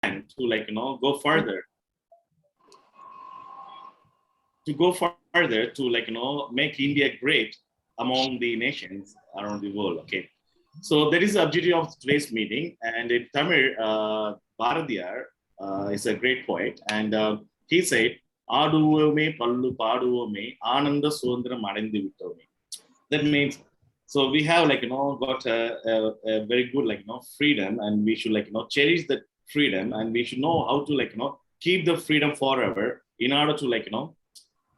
to go further, to make India great among the nations around the world. Okay, so that is the objective of today's meeting. And in Tamil, Bharadiyar is a great poet, and he said, "Aaduvume pallu paaduvume aananda sundram adendu vittome." That means, so we have got a very good freedom, and we should cherish that freedom, and we should know how to keep the freedom forever in order to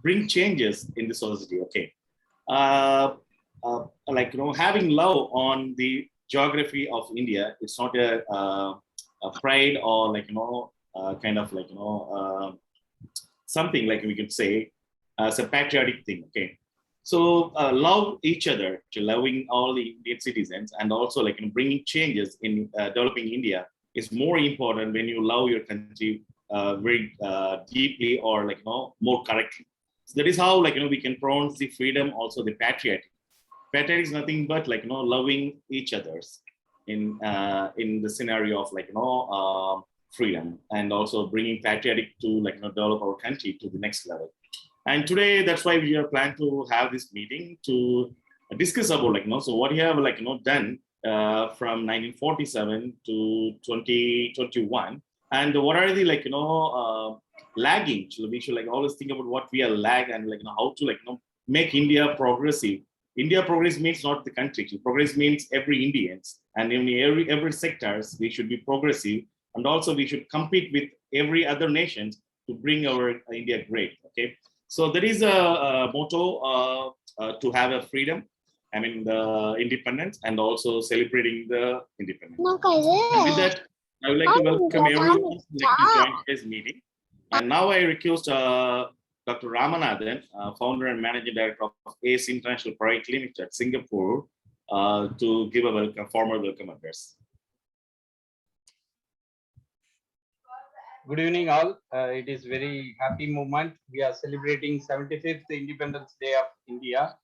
bring changes in the society. Okay, having love on the geography of India, it's not a pride or kind of something we could say as a patriotic thing. Okay, so love each other, to loving all the Indian citizens, and also bringing changes in developing India is more important when you love your country very deeply, or more correctly. So that is how we can pronounce the freedom, also the patriotic. Patriotic is nothing but loving each others in the scenario of freedom, and also bringing patriotic to develop our country to the next level. And today, that's why we are planning to have this meeting to discuss about so what you have done from 1947 to 2021, and what are the lagging. So we should always think about what we are lag, and how to make India progressive. India progress means not the country. Progress means every Indians, and in every sectors we should be progressive, and also we should compete with every other nations to bring our India great. Okay, so there is a motto to have a freedom, I mean the independence, and also celebrating the independence. And with that, I would like to welcome everyone to join today's meeting. And now I request Dr. Ramanathan, founder and managing director of ACE International Pte Ltd, Singapore, to give a formal welcome address. Good evening, all. It is very happy moment. We are celebrating 75th Independence Day of India.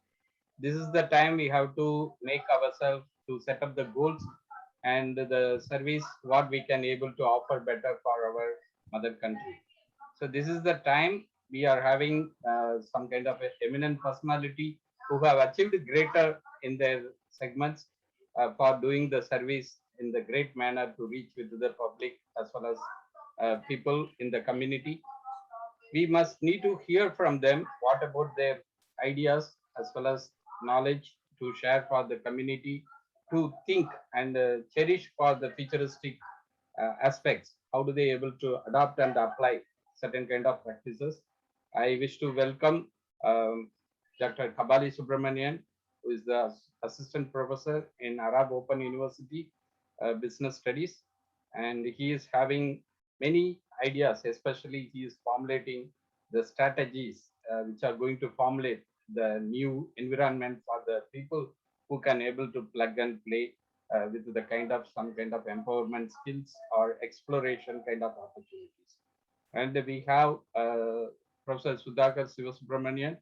This is the time we have to make ourselves to set up the goals and the service what we can able to offer better for our mother country. So this is the time we are having some kind of eminent personality who have achieved greater in their segments for doing the service in the great manner to reach with the public as well as people in the community. We must need to hear from them what about their ideas as well as knowledge to share for the community, to think and cherish for the futuristic aspects. How do they able to adopt and apply certain kind of practices? I wish to welcome Dr. Kabali Subramanian, who is the assistant professor in Arab Open University Business Studies, and he is having many ideas, especially he is formulating the strategies which are going to formulate the new environment for the people who can able to plug and play with the kind of some kind of empowerment skills or exploration kind of opportunities. And we have Professor Sudhakar Sivasubramanian,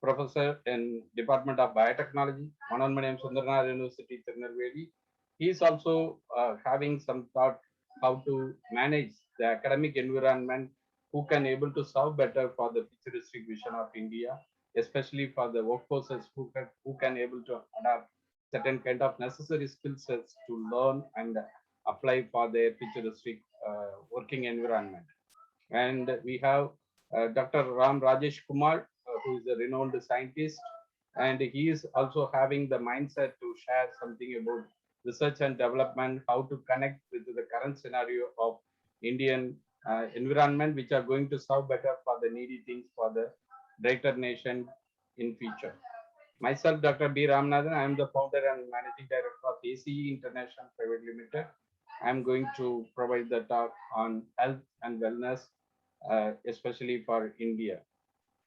professor in Department of Biotechnology, Mananmaniyam Sundaranath University, Tirunelveli. He is also having some thought how to manage the academic environment, who can able to serve better for the futuristic vision of India, especially for the workforces who can able to adapt certain kind of necessary skill sets to learn and apply for their futuristic working environment. And we have Dr. Ram Rajesh Kumar, who is a renowned scientist, and he is also having the mindset to share something about research and development, how to connect with the current scenario of Indian environment, which are going to serve better for the needy things for the greater nation in future. Myself, Dr. B. Ramanathan, I am the founder and managing director of ACE International Pte Ltd. I am going to provide the talk on health and wellness, especially for India.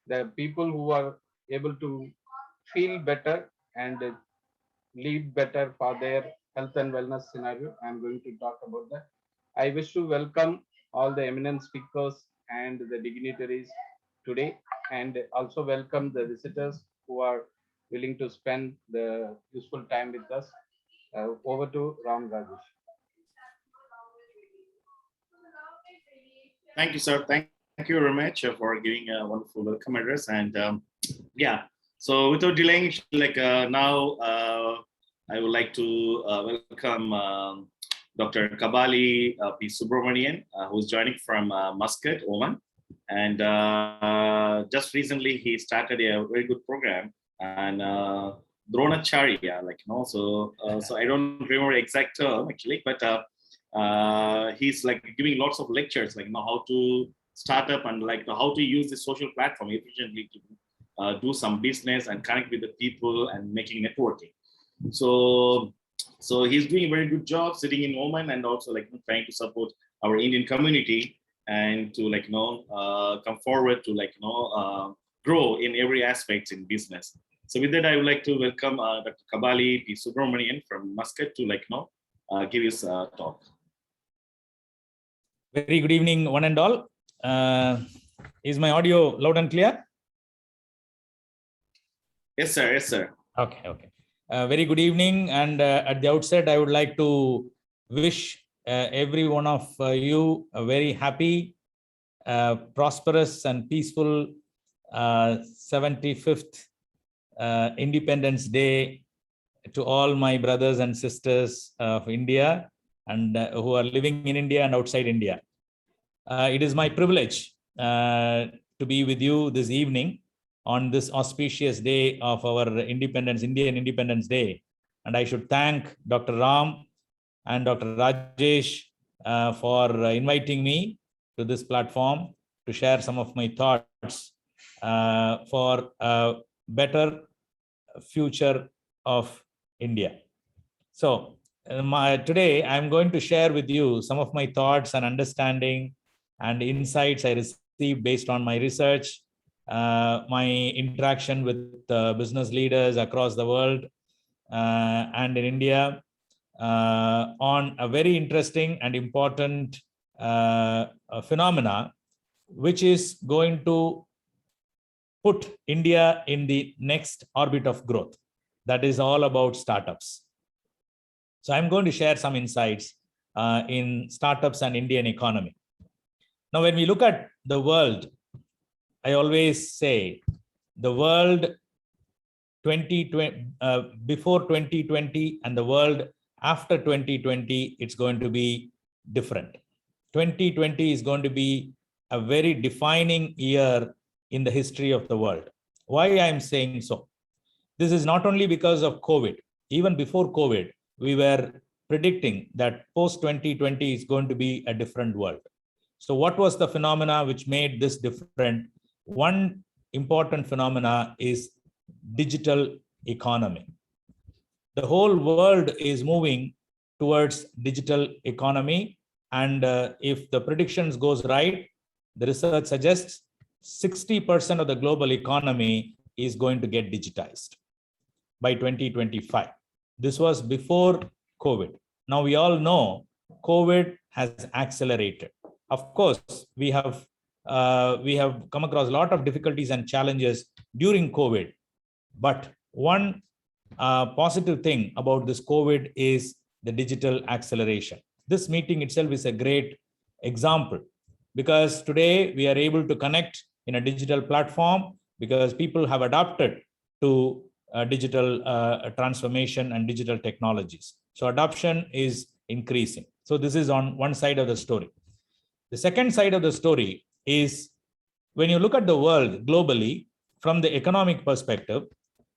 The people who are able to feel better and lead better for their health and wellness scenario, I am going to talk about that. I wish to welcome all the eminent speakers and the dignitaries today, and also welcome the visitors who are willing to spend the useful time with us. Over to Ram Rajesh. Thank you, sir. Thank you very much for giving a wonderful welcome address. And yeah, so without delaying, now I would like to welcome Dr. Kabali Subramanian, who is joining from Muscat, Oman. And just recently, he started a very good program and Dronacharya, so I don't remember exact term actually, but he's like giving lots of lectures, how to start up and how to use the social platform efficiently to do some business and connect with the people and making networking. So he's doing a very good job sitting in Oman and also trying to support our Indian community and to come forward to grow in every aspect in business. So with that, I would like to welcome Dr. Kabali Subramanian from Muscat to give his talk. Very good evening, one and all. Is my audio loud and clear? Yes, sir. Yes, sir. Okay. Very good evening. And at the outset, I would like to wish every one of you a very happy, prosperous, and peaceful 75th Independence Day to all my brothers and sisters of India and who are living in India and outside India. It is my privilege to be with you this evening on this auspicious day of our independence, Indian Independence Day. And I should thank Dr. Ram and Dr. Rajesh for inviting me to this platform to share some of my thoughts for a better future of India. So today I'm going to share with you some of my thoughts and understanding and insights I received based on my research, my interaction with business leaders across the world and in India on a very interesting and important phenomena, which is going to put India in the next orbit of growth. That is all about startups. So I'm going to share some insights in startups and Indian economy. Now, when we look at the world, I always say the world before 2020 and the world after 2020, it's going to be different. 2020 is going to be a very defining year in the history of the world. Why I'm saying so? This is not only because of COVID. Even before COVID, we were predicting that post-2020 is going to be a different world. So what was the phenomena which made this different? One important phenomena is digital economy. The whole world is moving towards digital economy. And if the predictions goes right, the research suggests 60% of the global economy is going to get digitized by 2025. This was before COVID. Now we all know COVID has accelerated. Of course, we have come across a lot of difficulties and challenges during COVID. But one positive thing about this COVID is the digital acceleration. This meeting itself is a great example because today we are able to connect in a digital platform because people have adapted to digital transformation and digital technologies. So adoption is increasing. So this is on one side of the story. The second side of the story is when you look at the world globally from the economic perspective,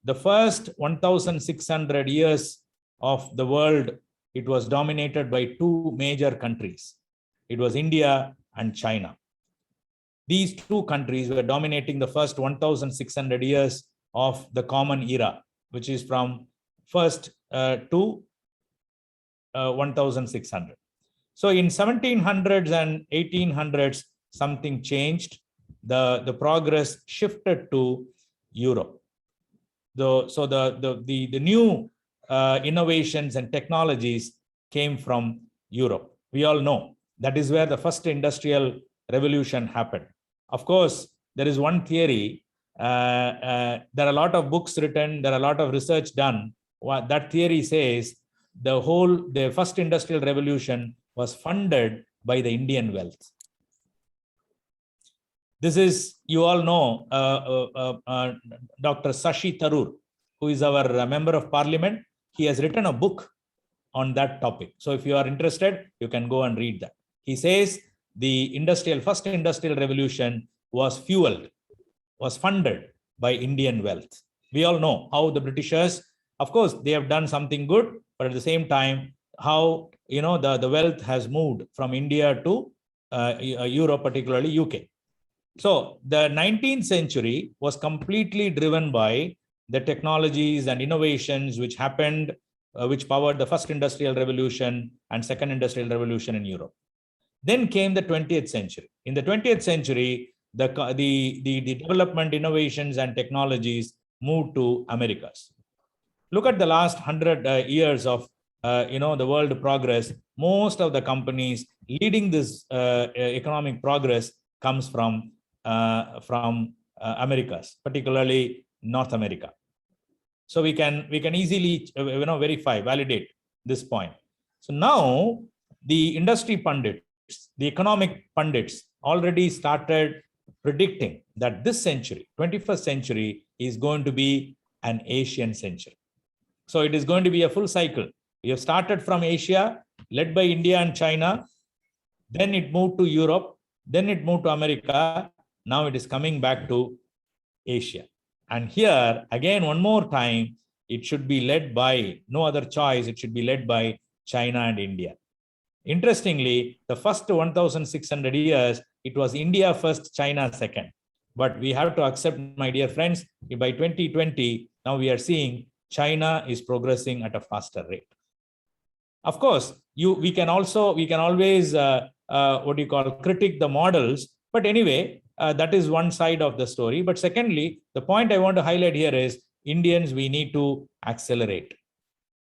the first 1,600 years of the world, it was dominated by two major countries. It was India and China. These two countries were dominating the first 1,600 years of the common era, which is from first to 1,600. So in 1700s and 1800s, something changed. The progress shifted to Europe. So the new innovations and technologies came from Europe. We all know that is where the first industrial revolution happened. Of course, there is one theory. There are a lot of books written. There are a lot of research done. What that theory says, the first industrial revolution was funded by the Indian wealth. This is, you all know, Dr. Shashi Tharoor, who is our member of parliament. He has written a book on that topic. So if you are interested, you can go and read that. He says the first industrial revolution was funded by Indian wealth. We all know how the Britishers, of course, they have done something good, but at the same time, how the wealth has moved from India to Europe, particularly UK. So the 19th century was completely driven by the technologies and innovations which happened, which powered the first industrial revolution and second industrial revolution in Europe. Then came the 20th century. In the 20th century, the development, innovations, and technologies moved to Americas. Look at the last 100 years of the world progress. Most of the companies leading this economic progress comes from Americas, particularly North America. So we can easily validate this point. So now the industry pundits, the economic pundits already started predicting that this century, 21st century, is going to be an Asian century. So it is going to be a full cycle. We have started from Asia, led by India and China. Then it moved to Europe. Then it moved to America. Now it is coming back to Asia. And here, again, one more time, it should be led by, no other choice, it should be led by China and India. Interestingly, the first 1,600 years, it was India first, China second. But we have to accept, my dear friends, by 2020, now we are seeing China is progressing at a faster rate. Of course, we can always critique the models. But anyway, that is one side of the story. But secondly, the point I want to highlight here is Indians, we need to accelerate.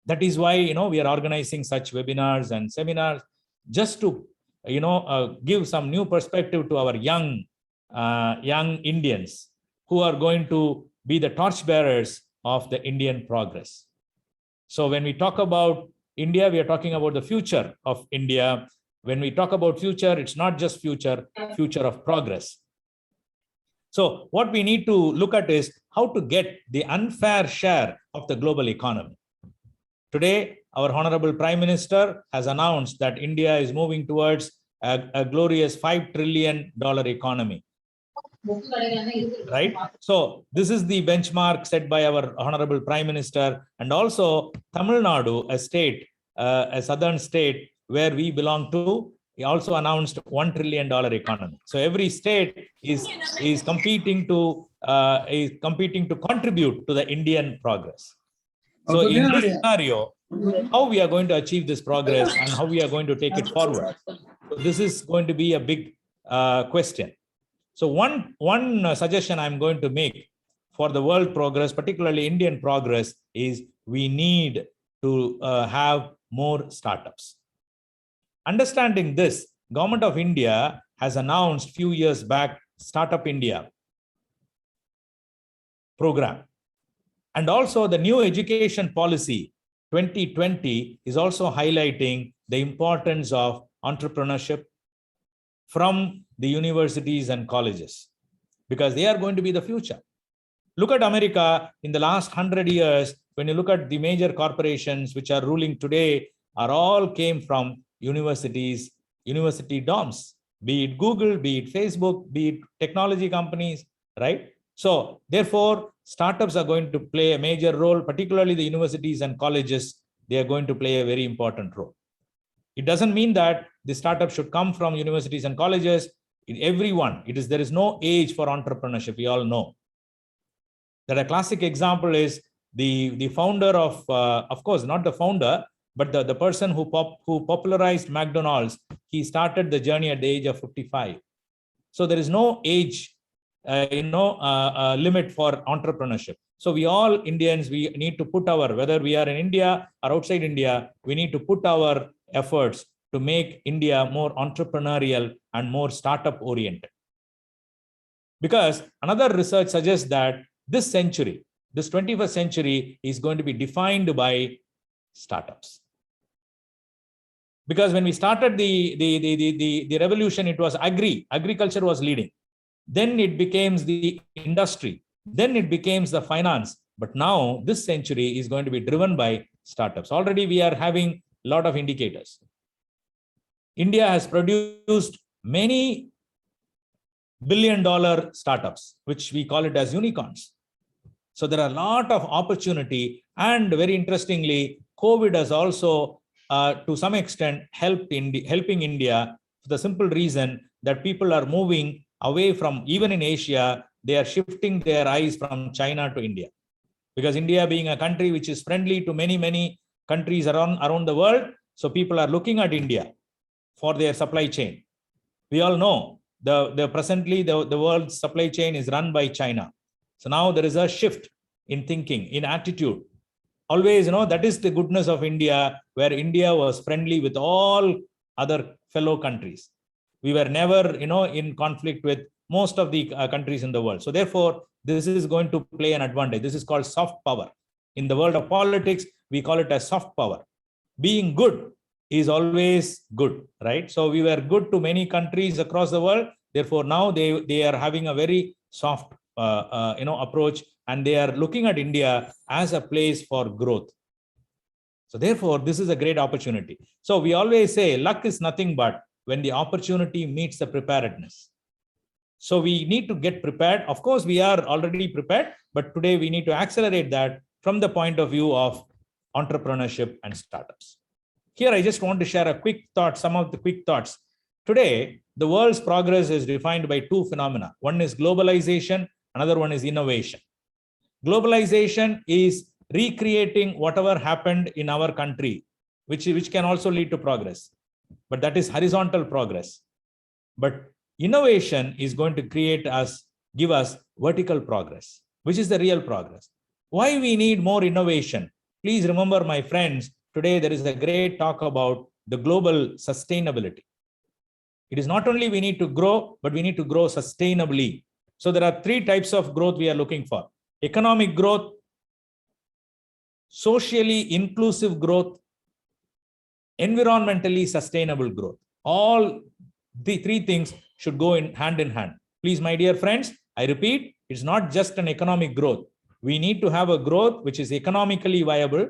That is why we are organizing such webinars and seminars, just to give some new perspective to our young Indians who are going to be the torchbearers of the Indian progress. So when we talk about India, we are talking about the future of India. When we talk about future, it's not just future of progress. So what we need to look at is how to get the unfair share of the global economy. Today, our Honorable Prime Minister has announced that India is moving towards a glorious $5 trillion economy. Right? So this is the benchmark set by our Honorable Prime Minister, and also Tamil Nadu, a state, a southern state where we belong to, he also announced $1 trillion economy. So every state is competing to contribute to the Indian progress. So in this scenario, how we are going to achieve this progress and how we are going to take it forward, so this is going to be a big question. So one suggestion I'm going to make for the world progress, particularly Indian progress, is we need to have more startups. Understanding this, Government of India has announced a few years back Startup India program. And also the new education policy 2020 is also highlighting the importance of entrepreneurship from the universities and colleges, because they are going to be the future. Look at America in the last 100 years. When you look at the major corporations which are ruling today, are all came from universities, university dorms, be it Google, be it Facebook, be it technology companies, right? So therefore, startups are going to play a major role, particularly the universities and colleges. They are going to play a very important role. It doesn't mean that the startup should come from universities and colleges. Everyone, there is no age for entrepreneurship. We all know that. A classic example is the founder of course, not the founder, but the person who popularized McDonald's. He started the journey at the age of 55. So there is no age limit for entrepreneurship. So we all Indians, we need to put whether we are in India or outside India, we need to put our efforts to make India more entrepreneurial and more startup oriented. Because another research suggests that this century, this 21st century, is going to be defined by startups. Because when we started the revolution, it was agriculture was leading. then it becomes the industry, then it becomes the finance. But now this century is going to be driven by startups. Already we are having a lot of indicators. India has produced many billion-dollar startups, which we call it as unicorns. So there are a lot of opportunity, and very interestingly, COVID has also, to some extent, helping India for the simple reason that people are moving away from, even in Asia, they are shifting their eyes from China to India. Because India being a country which is friendly to many countries around the world, so people are looking at India for their supply chain. We all know presently the world's supply chain is run by China. So now there is a shift in thinking, in attitude. Always, that is the goodness of India, where India was friendly with all other fellow countries. We were never, in conflict with most of the countries in the world. So therefore, this is going to play an advantage. This is called soft power. In the world of politics, we call it as soft power. Being good is always good, right? So we were good to many countries across the world. Therefore, now they are having a very soft approach, and they are looking at India as a place for growth. So therefore, this is a great opportunity. So we always say luck is nothing but when the opportunity meets the preparedness. So we need to get prepared. Of course, we are already prepared, but today we need to accelerate that from the point of view of entrepreneurship and startups. Here, I just want to share a quick thought, some of the quick thoughts. Today, the world's progress is defined by two phenomena. One is globalization, another one is innovation. Globalization is recreating whatever happened in our country, which can also lead to progress. But that is horizontal progress. But innovation is going to give us vertical progress, which is the real progress. Why we need more innovation? Please remember, my friends, today there is a great talk about the global sustainability. It is not only we need to grow, but we need to grow sustainably. So there are three types of growth we are looking for: economic growth, socially inclusive growth, environmentally sustainable growth. All the three things should go hand in hand. Please, my dear friends, I repeat, it's not just an economic growth. We need to have a growth which is economically viable,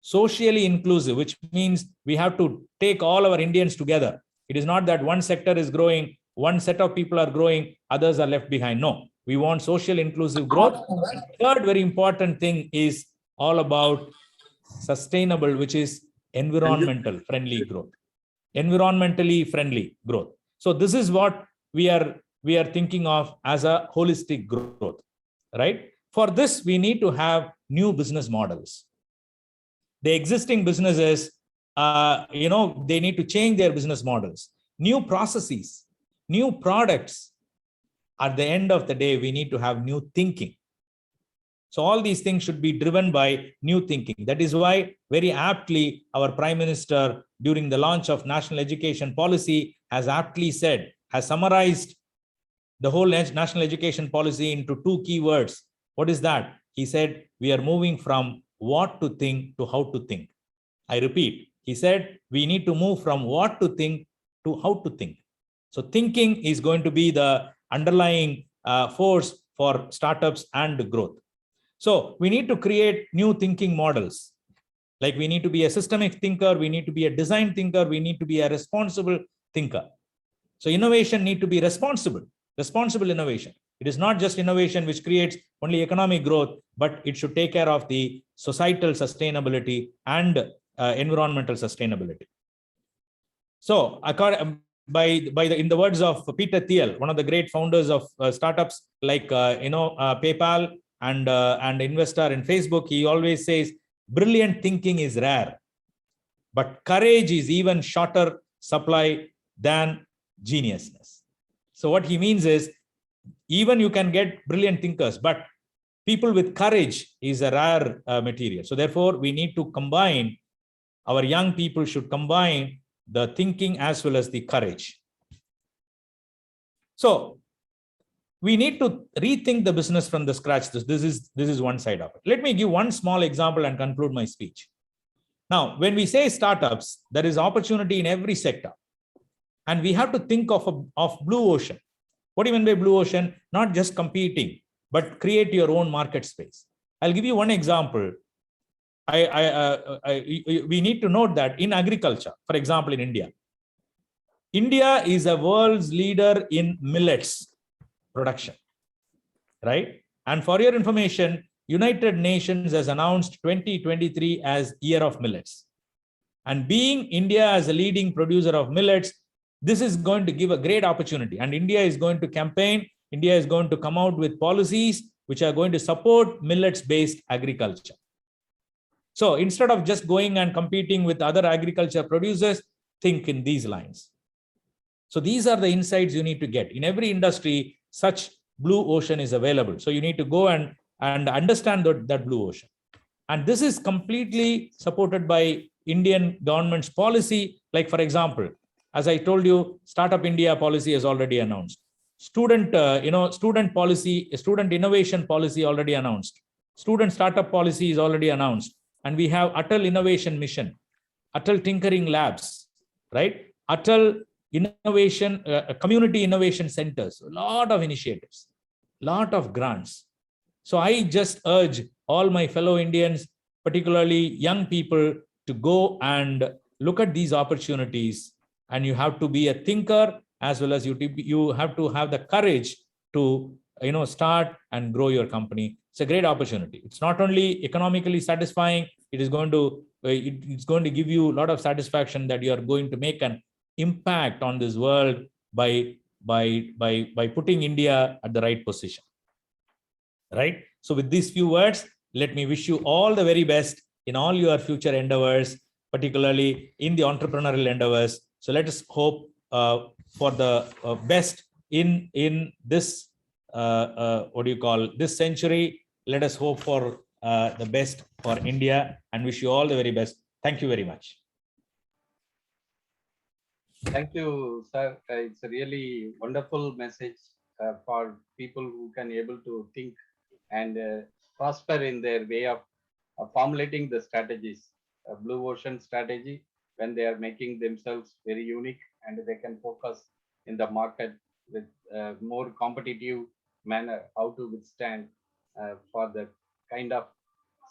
socially inclusive, which means we have to take all our Indians together. It is not that one sector is growing, one set of people are growing, others are left behind. No, we want social inclusive growth. And third very important thing is all about sustainable, which is environmental friendly growth. Environmentally friendly growth. So this is what we are thinking of as a holistic growth, right? For this, we need to have new business models. The existing businesses, they need to change their business models, new processes, new products. At the end of the day, we need to have new thinking. So all these things should be driven by new thinking. That is why, very aptly, our Prime Minister, during the launch of National Education Policy, has aptly said, has summarized the whole National Education Policy into two key words. What is that? He said, we are moving from what to think to how to think. I repeat, he said, we need to move from what to think to how to think. So thinking is going to be the underlying force for startups and growth. So we need to create new thinking models. Like we need to be a systemic thinker, we need to be a design thinker, we need to be a responsible thinker. So innovation need to be responsible innovation. It is not just innovation which creates only economic growth, but it should take care of the societal sustainability and environmental sustainability. So in the words of Peter Thiel, one of the great founders of startups like PayPal and investor in Facebook, he always says, brilliant thinking is rare, but courage is even shorter supply than geniusness. So what he means is, even you can get brilliant thinkers, but people with courage is a rare material. So therefore, we need to combine, our young people should combine the thinking as well as the courage. So we need to rethink the business from the scratch. This is one side of it. Let me give one small example and conclude my speech. Now, when we say startups, there is opportunity in every sector. And we have to think of blue ocean. What do you mean by blue ocean? Not just competing, but create your own market space. I'll give you one example. We need to note that in agriculture, for example, in India, India is a world's leader in millets production, right? And for your information, United Nations has announced 2023 as Year of Millets. And being India as a leading producer of millets, this is going to give a great opportunity. And India is going to campaign, India is going to come out with policies which are going to support millets-based agriculture. So instead of just going and competing with other agriculture producers, think in these lines. So these are the insights you need to get. In every industry, such blue ocean is available. So you need to go and understand that blue ocean. And this is completely supported by Indian government's policy. Like, for example, as I told you, Startup India policy is already announced. Student policy, student innovation policy already announced. Student startup policy is already announced. And we have Atal Innovation Mission, Atal Tinkering Labs, right? Atal Innovation, Community Innovation Centers, a lot of initiatives, lot of grants. So I just urge all my fellow Indians, particularly young people, to go and look at these opportunities. And you have to be a thinker, as well as you have to have the courage to start and grow your company. It's a great opportunity. It's not only economically satisfying, it is going to give you a lot of satisfaction that you are going to make an impact on this world by putting India at the right position. Right? So with these few words, let me wish you all the very best in all your future endeavors, particularly in the entrepreneurial endeavors. So let us hope for the best in this this century. Let us hope for the best for India and wish you all the very best. Thank you very much. Thank you, sir. It's a really wonderful message for people who can able to think and prosper in their way of formulating the strategies. A blue ocean strategy, when they are making themselves very unique and they can focus in the market with more competitive manner, how to withstand for the kind of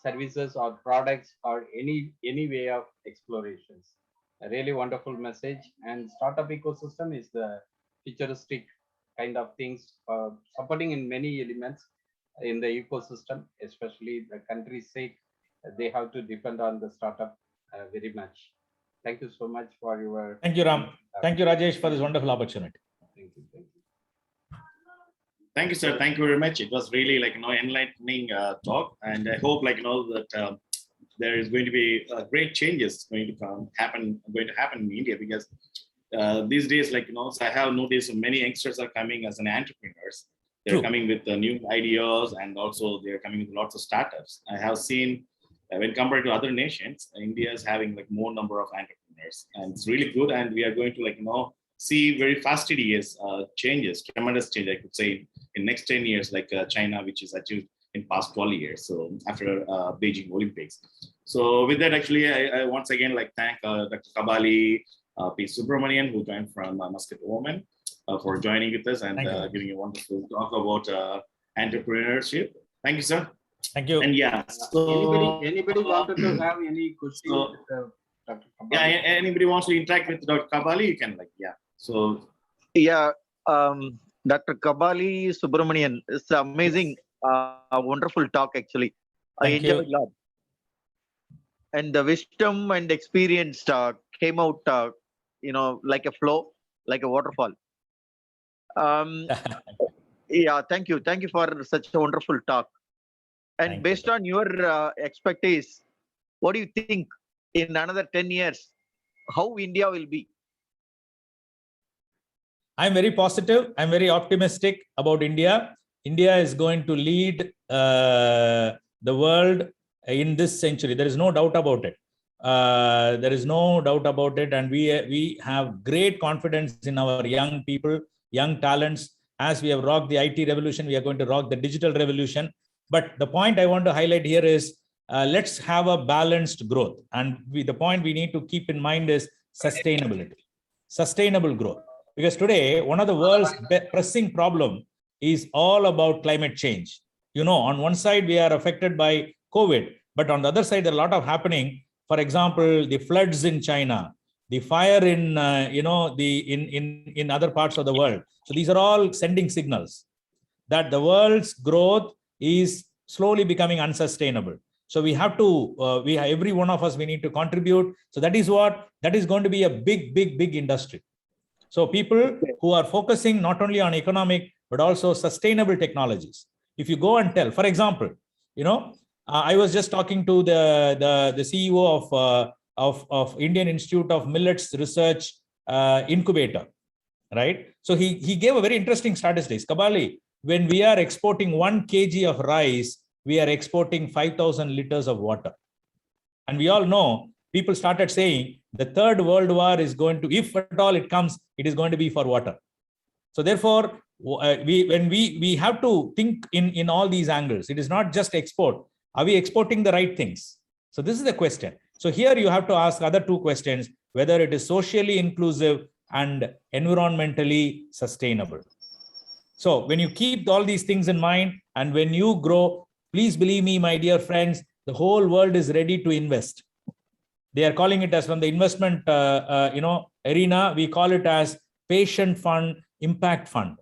services or products or any way of explorations. A really wonderful message. And startup ecosystem is the futuristic kind of things supporting in many elements in the ecosystem, especially the country's sake. They have to depend on the startup very much. Thank you so much for your. Thank you, Ram. Thank you, Rajesh, for this wonderful opportunity. Thank you. Thank you. Thank you, sir. Thank you very much. It was really enlightening talk, and I hope that there is going to be great changes going to happen in India, because these days I have noticed many youngsters are coming as an entrepreneurs. They're coming with new ideas, and also they're coming with lots of startups. I have seen when compared to other nations, India is having more number of entrepreneurs, and it's really good. And we are going to see very fastidious changes, tremendous change, I could say, in next 10 years, like China, which is achieved in past 12 years. So after Beijing Olympics. So with that, actually, I once again thank Dr. Kabali Subramanian, who joined from Muscat, Oman, for joining with us and giving a wonderful talk about entrepreneurship. Thank you, sir. Thank you. And yeah, so anybody wanted to have any questions? Dr. Kabali? Yeah, anybody wants to interact with Dr. Kabali, you can So yeah, Dr. Kabali Subramanian, it's amazing, wonderful talk actually. I enjoyed a lot, and the wisdom and experience came out, like a flow, like a waterfall. Yeah, thank you for such a wonderful talk. And based on your expertise, what do you think in another 10 years, how India will be? I'm very positive. I'm very optimistic about India. India is going to lead the world in this century. There is no doubt about it. There is no doubt about it. And we have great confidence in our young people, young talents. As we have rocked the IT revolution, we are going to rock the digital revolution. But the point I want to highlight here is let's have a balanced growth. And the point we need to keep in mind is sustainability, sustainable growth. Because today, one of the world's pressing problem is all about climate change. You know, on one side, we are affected by COVID, but on the other side, there are a lot of happening. For example, the floods in China, the fire in, in other parts of the world. So these are all sending signals that the world's growth is slowly becoming unsustainable. So we have to, every one of us, we need to contribute. So that is going to be a big industry. So people who are focusing not only on economic, but also sustainable technologies. If you go and tell, for example, I was just talking to the CEO of Indian Institute of Millets Research Incubator, right? So he gave a very interesting statistics. Kabali, when we are exporting 1 kg of rice, we are exporting 5,000 liters of water. And we all know, people started saying the third world war is going to, if at all it comes, it is going to be for water. So therefore, we have to think in all these angles. It is not just export. Are we exporting the right things? So this is the question. So here you have to ask other 2 questions, whether it is socially inclusive and environmentally sustainable. So when you keep all these things in mind, and when you grow, please believe me, my dear friends, the whole world is ready to invest. They are calling it as, from the investment arena, we call it as patient fund, impact fund,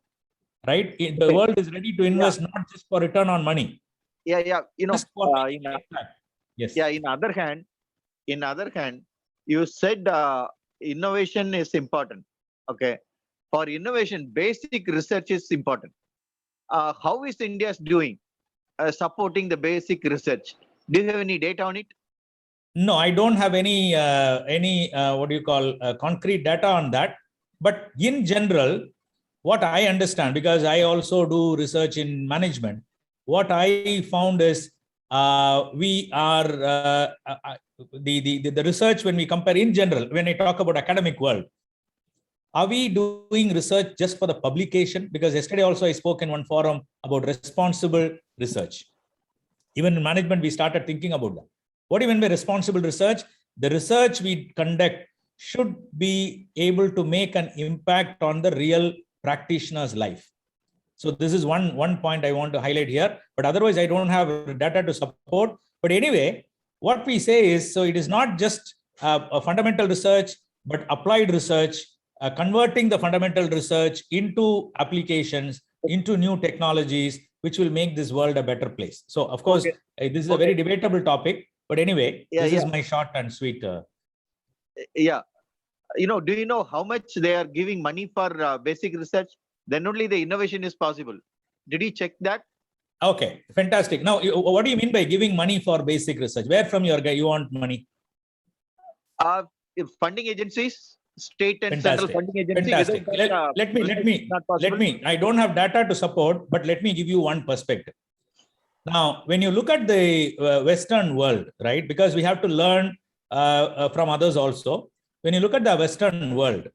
right? The world is ready to invest, not just for return on money. Yeah. Yes. Yeah. In other hand, you said innovation is important. Okay. For innovation, basic research is important. How is India doing supporting the basic research? Do you have any data on it? No, I don't have any concrete data on that. But in general, what I understand, because I also do research in management, what I found is we are the research, when we compare in general, when I talk about academic world, are we doing research just for the publication? Because yesterday also I spoke in one forum about responsible research. Even in management, we started thinking about that. What do you mean by responsible research? The research we conduct should be able to make an impact on the real practitioner's life. So this is one point I want to highlight here, but otherwise I don't have data to support. But anyway, what we say is, so it is not just a fundamental research, but applied research, converting the fundamental research into applications, into new technologies, which will make this world a better place. So of course, this is a very debatable topic, but anyway, this is my short and sweet. Yeah. Do you know how much they are giving money for basic research? Then only the innovation is possible. Did you check that? Okay, fantastic. Now, what do you mean by giving money for basic research? Where from you want money? Funding agencies, state and Fantastic. central funding agencies. Fantastic. Let me. I don't have data to support, but let me give you one perspective. Now, when you look at the Western world, right? Because we have to learn from others also. When you look at the Western world,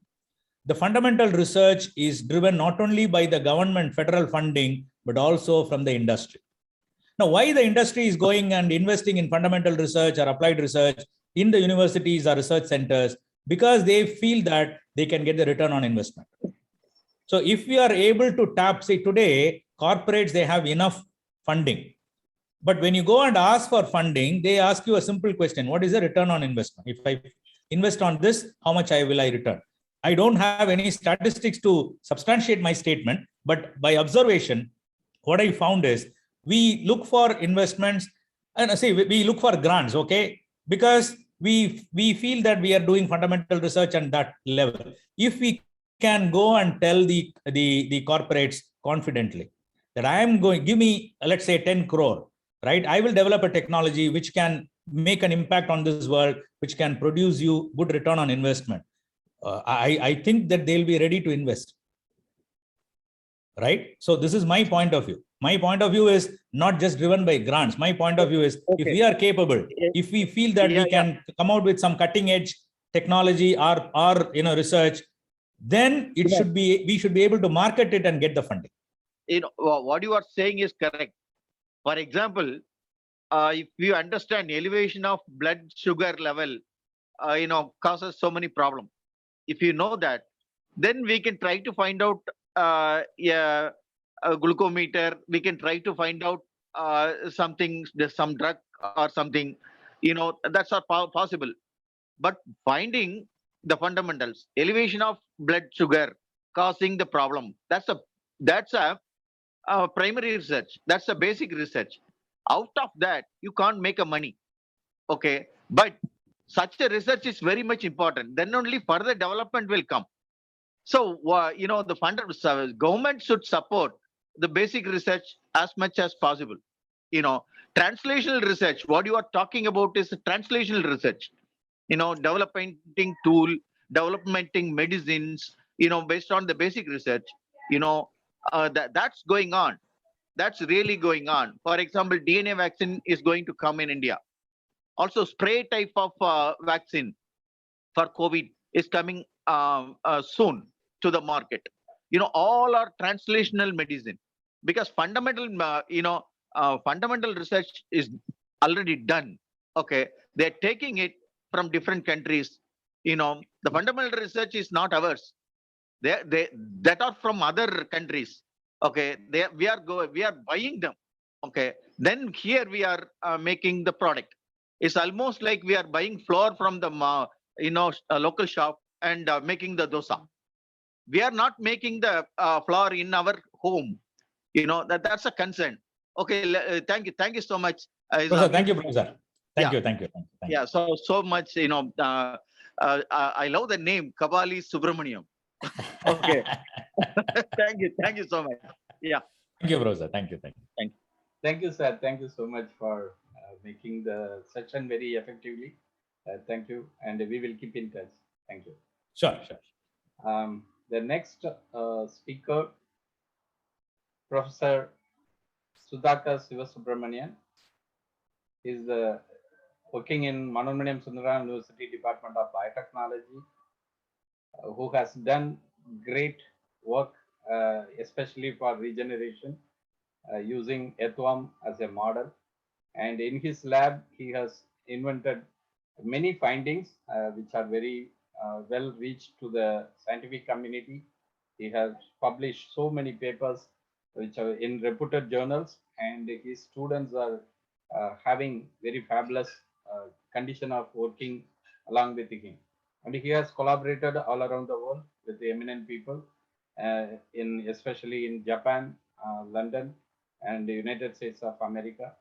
the fundamental research is driven not only by the government federal funding, but also from the industry. Now, why the industry is going and investing in fundamental research or applied research in the universities or research centers? Because they feel that they can get the return on investment. So if we are able to tap, say today, corporates, they have enough funding. But when you go and ask for funding, they ask you a simple question: what is the return on investment? If I invest on this, how much will I return? I don't have any statistics to substantiate my statement, but by observation, what I found is we look for investments, and we look for grants, okay? Because we feel that we are doing fundamental research on that level. If we can go and tell the corporates confidently that I am going, give me, let's say 10 crore, right? I will develop a technology which can make an impact on this world, which can produce you good return on investment. I think that they'll be ready to invest, right? So this is my point of view. My point of view is not just driven by grants. My point of view is if we are capable, if we feel that we can come out with some cutting edge technology or research, then it should be, we should be able to market it and get the funding. What you are saying is correct. For example, if you understand elevation of blood sugar level, causes so many problems. If you know that, then we can try to find out yeah, a glucometer. We can try to find out something, some drug or something. That's not possible. But finding the fundamentals, elevation of blood sugar causing the problem. That's a primary research. That's a basic research. Out of that, you can't make a money. Okay, but such a research is very much important. Then only further development will come. So, the government should support the basic research as much as possible. Translational research, what you are talking about is translational research. Developing tool, developing medicines, based on the basic research, that's going on. That's really going on. For example, DNA vaccine is going to come in India. Also, spray type of vaccine for COVID is coming soon to the market. All are translational medicine because fundamental research is already done. Okay, they're taking it from different countries. The fundamental research is not ours. They that are from other countries. Okay, we are buying them. Okay, then here we are making the product. It's almost like we are buying flour from the a local shop and making the dosa. We are not making the flour in our home. That's a concern. Okay, thank you so much. Professor, thank you, Professor. Thank you. Yeah, so much. I love the name Kabali Subramanian. Okay. Thank you so much. Yeah. Thank you, Professor. Thank you. Thank you, sir. Thank you so much for making the session very effectively. Thank you, and we will keep in touch. Thank you. Sure. The next speaker, Professor Sudhakar Sivasubramanian, is working in Manonmaniam Sundaram University Department of Biotechnology, who has done great work, especially for regeneration, using earthworm as a model. And in his lab, he has invented many findings which are very well reached to the scientific community. He has published so many papers which are in reputed journals, and his students are having very fabulous condition of working along with him. And he has collaborated all around the world with the eminent people, especially in Japan, London, and the United States of America.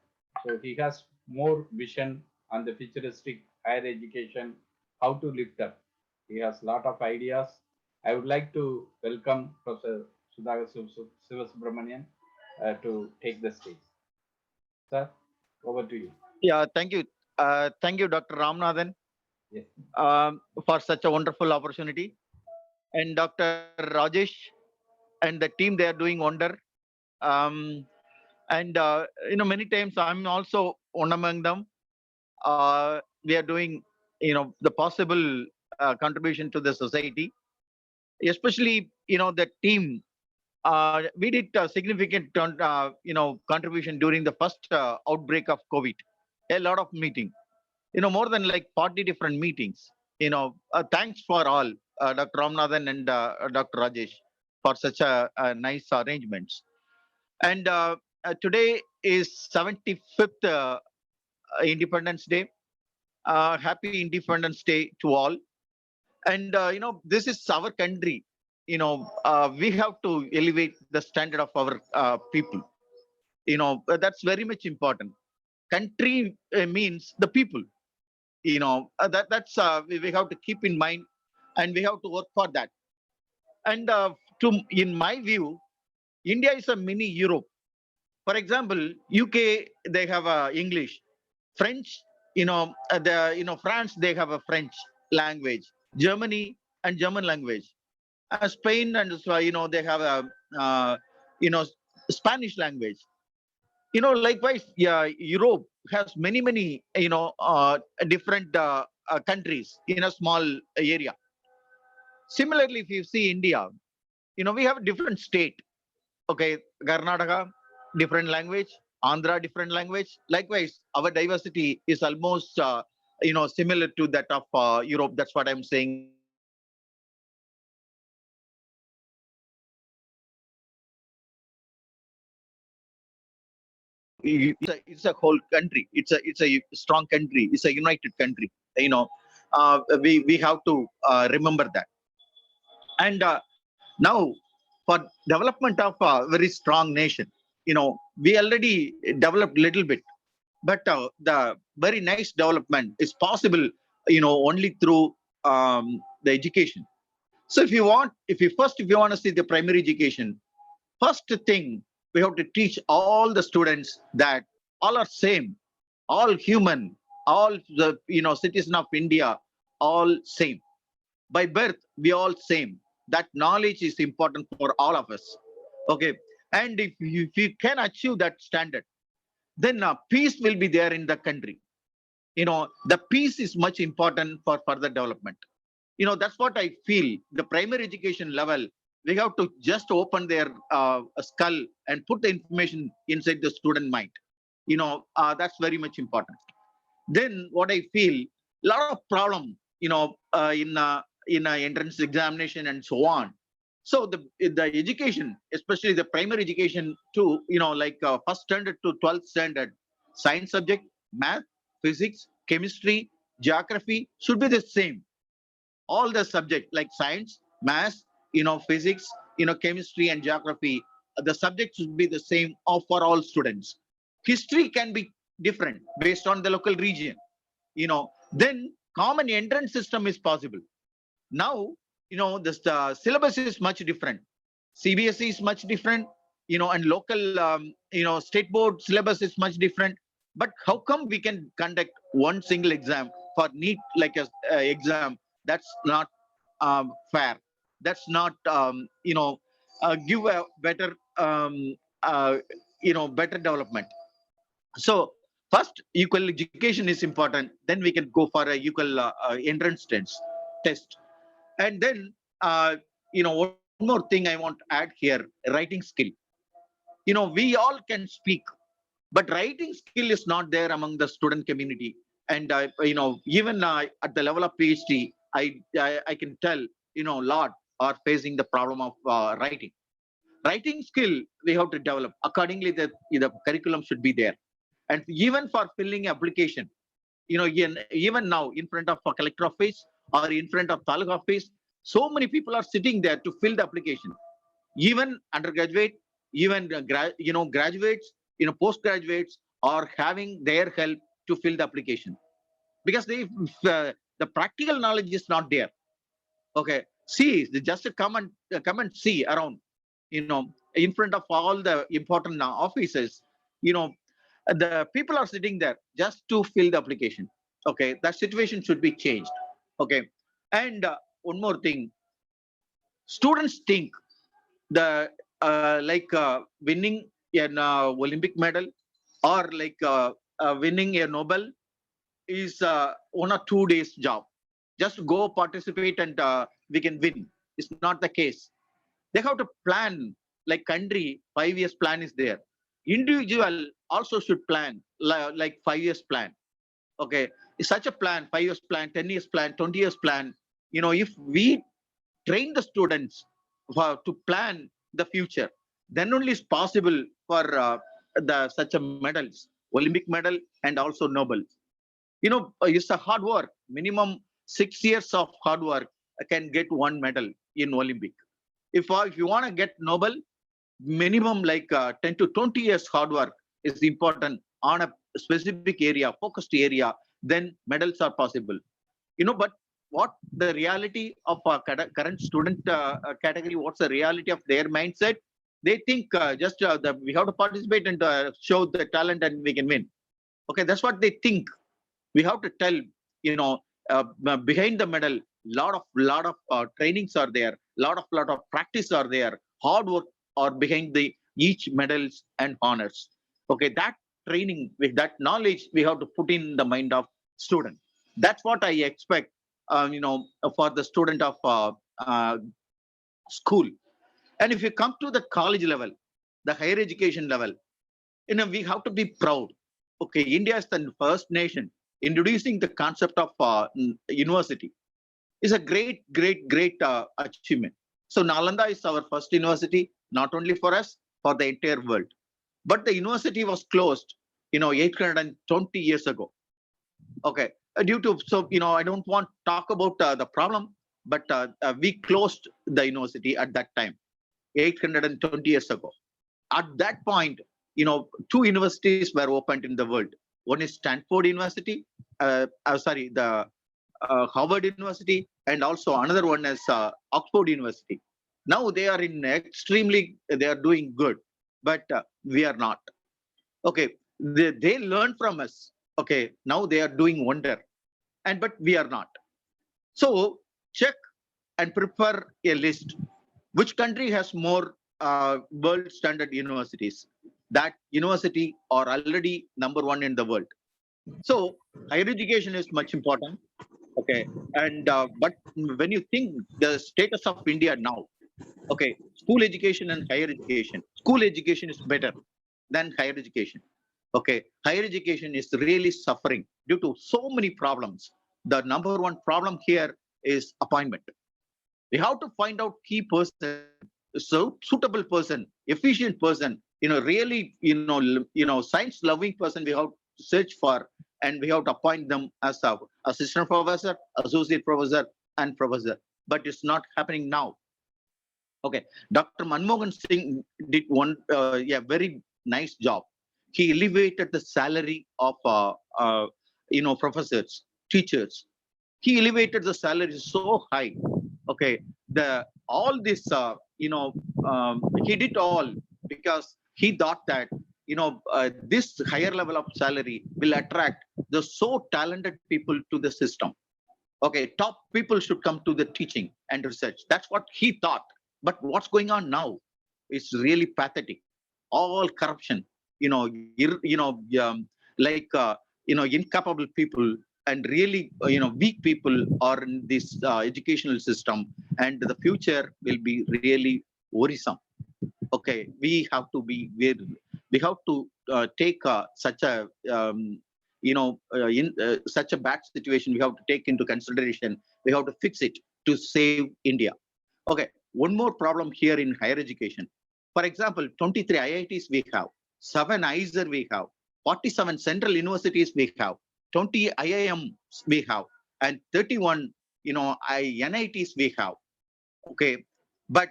So he has more vision on the futuristic higher education, how to lift up. He has a lot of ideas. I would like to welcome Professor Sudhakar Sivasubramanian to take the stage. Sir, over to you. Yeah, thank you. Thank you, Dr. Ramanathan, Yes. for such a wonderful opportunity. And Dr. Rajesh and the team, they are doing wonder. Many times I'm also one among them. We are doing, the possible contribution to the society, especially, the team. We did a significant, contribution during the first outbreak of COVID. A lot of meeting, more than like 40 different meetings. Thanks for all, Dr. Ramanathan and Dr. Rajesh, for such a nice arrangements. And today is 75th Independence Day. Happy Independence Day to all. And this is our country. We have to elevate the standard of our people. That's very much important. Country means the people. That's we have to keep in mind, and we have to work for that. And in my view, India is a mini Europe. For example, UK, they have English. French, France, they have a French language. Germany and German language. Spain and they have a Spanish language. Likewise, Europe has many different countries in a small area. Similarly, if you see India, we have a different state. Okay, Karnataka, different language. Andhra, different language. Likewise, our diversity is almost similar to that of Europe. That's what I'm saying. it's a whole country. It's a strong country. It's a united country. We have to remember that. And now, for development of a very strong nation, we already developed little bit, but the very nice development is possible, only through the education. So if you want to see the primary education, first thing, we have to teach all the students that all are same, all human, all the citizen of India, all same. By birth, we all same. That knowledge is important for all of us. Okay, and if you can achieve that standard, then peace will be there in the country. The peace is much important for further development. That's what I feel. The primary education level, we have to just open their skull and put the information inside the student mind. That's very much important. Then what I feel, a lot of problem, in entrance examination and so on. So the education, especially the primary education too, like first standard to 12th standard, science subject, math, physics, chemistry, geography should be the same. All the subject like science, math, physics, chemistry and geography, the subject should be the same for all students. History can be different based on the local region. Then common entrance system is possible. Now, the syllabus is much different. CBSE is much different, and local, state board syllabus is much different. But how come we can conduct one single exam for NEET like a exam? That's not fair. That's not, give a better, better development. So first, equal education is important. Then we can go for a equal entrance test. And then, one more thing I want to add here, writing skill. We all can speak, but writing skill is not there among the student community. And, even at the level of PhD, I can tell, a lot are facing the problem of writing. Writing skill, we have to develop. Accordingly, the curriculum should be there. And even for filling application, even now in front of a collector office or in front of taluk office, so many people are sitting there to fill the application. Even undergraduate, even graduates, postgraduates are having their help to fill the application, because the practical knowledge is not there. Okay, see, just come and see around, in front of all the important offices, the people are sitting there just to fill the application. Okay, that situation should be changed. Okay, and one more thing, students think the winning an Olympic medal or winning a Nobel is 1 or 2 days job. Just go participate and we can win. It's not the case. They have to plan, like country, 5 years plan is there. Individual also should plan like 5 years plan. Okay, such a plan, 5 years plan, 10 years plan, 20 years plan. If we train the students to plan the future, then only is possible for such a medals, Olympic medal and also Nobel. It's a hard work. Minimum 6 years of hard work can get one medal in Olympic. If you want to get Nobel, minimum 10 to 20 years hard work is important on a specific area, focused area, then medals are possible. But what the reality of current student category, what's the reality of their mindset? They think we have to participate and show the talent and we can win. Okay, that's what they think. We have to tell, behind the medal, lot of trainings are there, lot of practice are there, hard work are behind each medals and honors. Okay, that training, with that knowledge, we have to put in the mind of student. That's what I expect, for the student of school. And if you come to the college level, the higher education level, we have to be proud. Okay, India is the first nation introducing the concept of university. It's a great achievement. So Nalanda is our first university, not only for us, for the entire world. but the university was closed, 820 years ago. Okay, due to, so, I don't want to talk about the problem, but we closed the university at that time, 820 years ago. At that point, two universities were opened in the world. One is Stanford University, the Harvard University, and also another one is Oxford University. Now they are they are doing good, but we are not. Okay, they learn from us. Okay, now they are doing wonder, but we are not. So check and prepare a list. Which country has more world standard universities? That university are already number one in the world. So higher education is much important. Okay, and but when you think the status of India now, okay, school education and higher education. School education is better than higher education. Okay, higher education is really suffering due to so many problems. The number one problem here is appointment. We have to find out key person, so suitable person, efficient person, really, science loving person. We have to search for, and we have to appoint them as a assistant professor, associate professor, and professor. But it's not happening now. Okay, Dr. Manmohan Singh did one very nice job. He elevated the salary of professors, teachers. He elevated the salary so high. Okay, all this he did all because he thought that this higher level of salary will attract the so talented people to the system. Okay, top people should come to the teaching and research. That's what he thought. But what's going on now is really pathetic. All corruption, incapable people and really, weak people are in this educational system, and the future will be really worrisome. Okay, we have to take such a such a bad situation. We have to take into consideration. We have to fix it to save India. Okay, one more problem here in higher education. For example, 23 IITs we have, 7 ISER we have, 47 central universities we have, 20 IIMs we have, and 31 NITs we have. Okay, but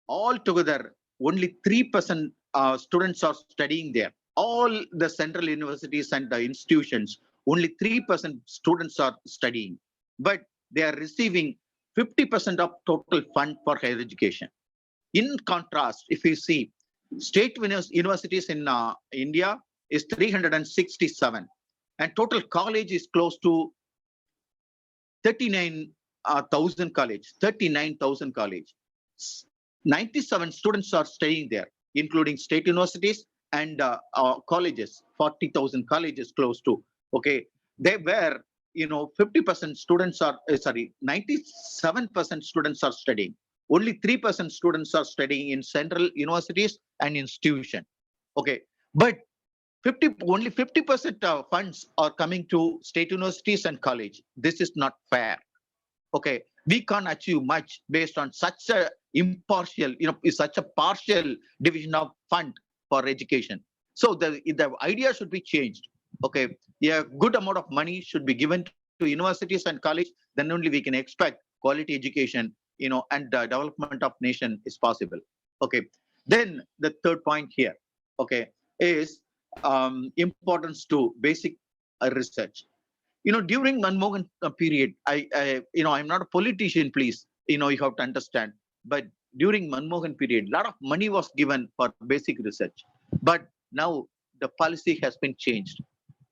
all together only 3% students are studying there. All the central universities and the institutions, only 3% students are studying, but they are receiving 50% of total fund for higher education. In contrast, if you see, state universities in India is 367, and total college is close to 39,000 college. 97 students are staying there, including state universities and colleges. 40,000 colleges close to. Okay, they were 50% students are 97% students are studying. Only 3% students are studying in central universities and institution. Okay, but only 50% funds are coming to state universities and college. This is not fair. Okay, we can't achieve much based on such a impartial, such a partial division of fund for education. So the idea should be changed. Okay, yeah, good amount of money should be given to universities and college. Then only we can expect quality education, and the development of nation is possible. Okay, then the third point here, okay, is importance to basic research. During Manmohan period, I'm not a politician, please, you have to understand. But during Manmohan period, a lot of money was given for basic research. But now the policy has been changed.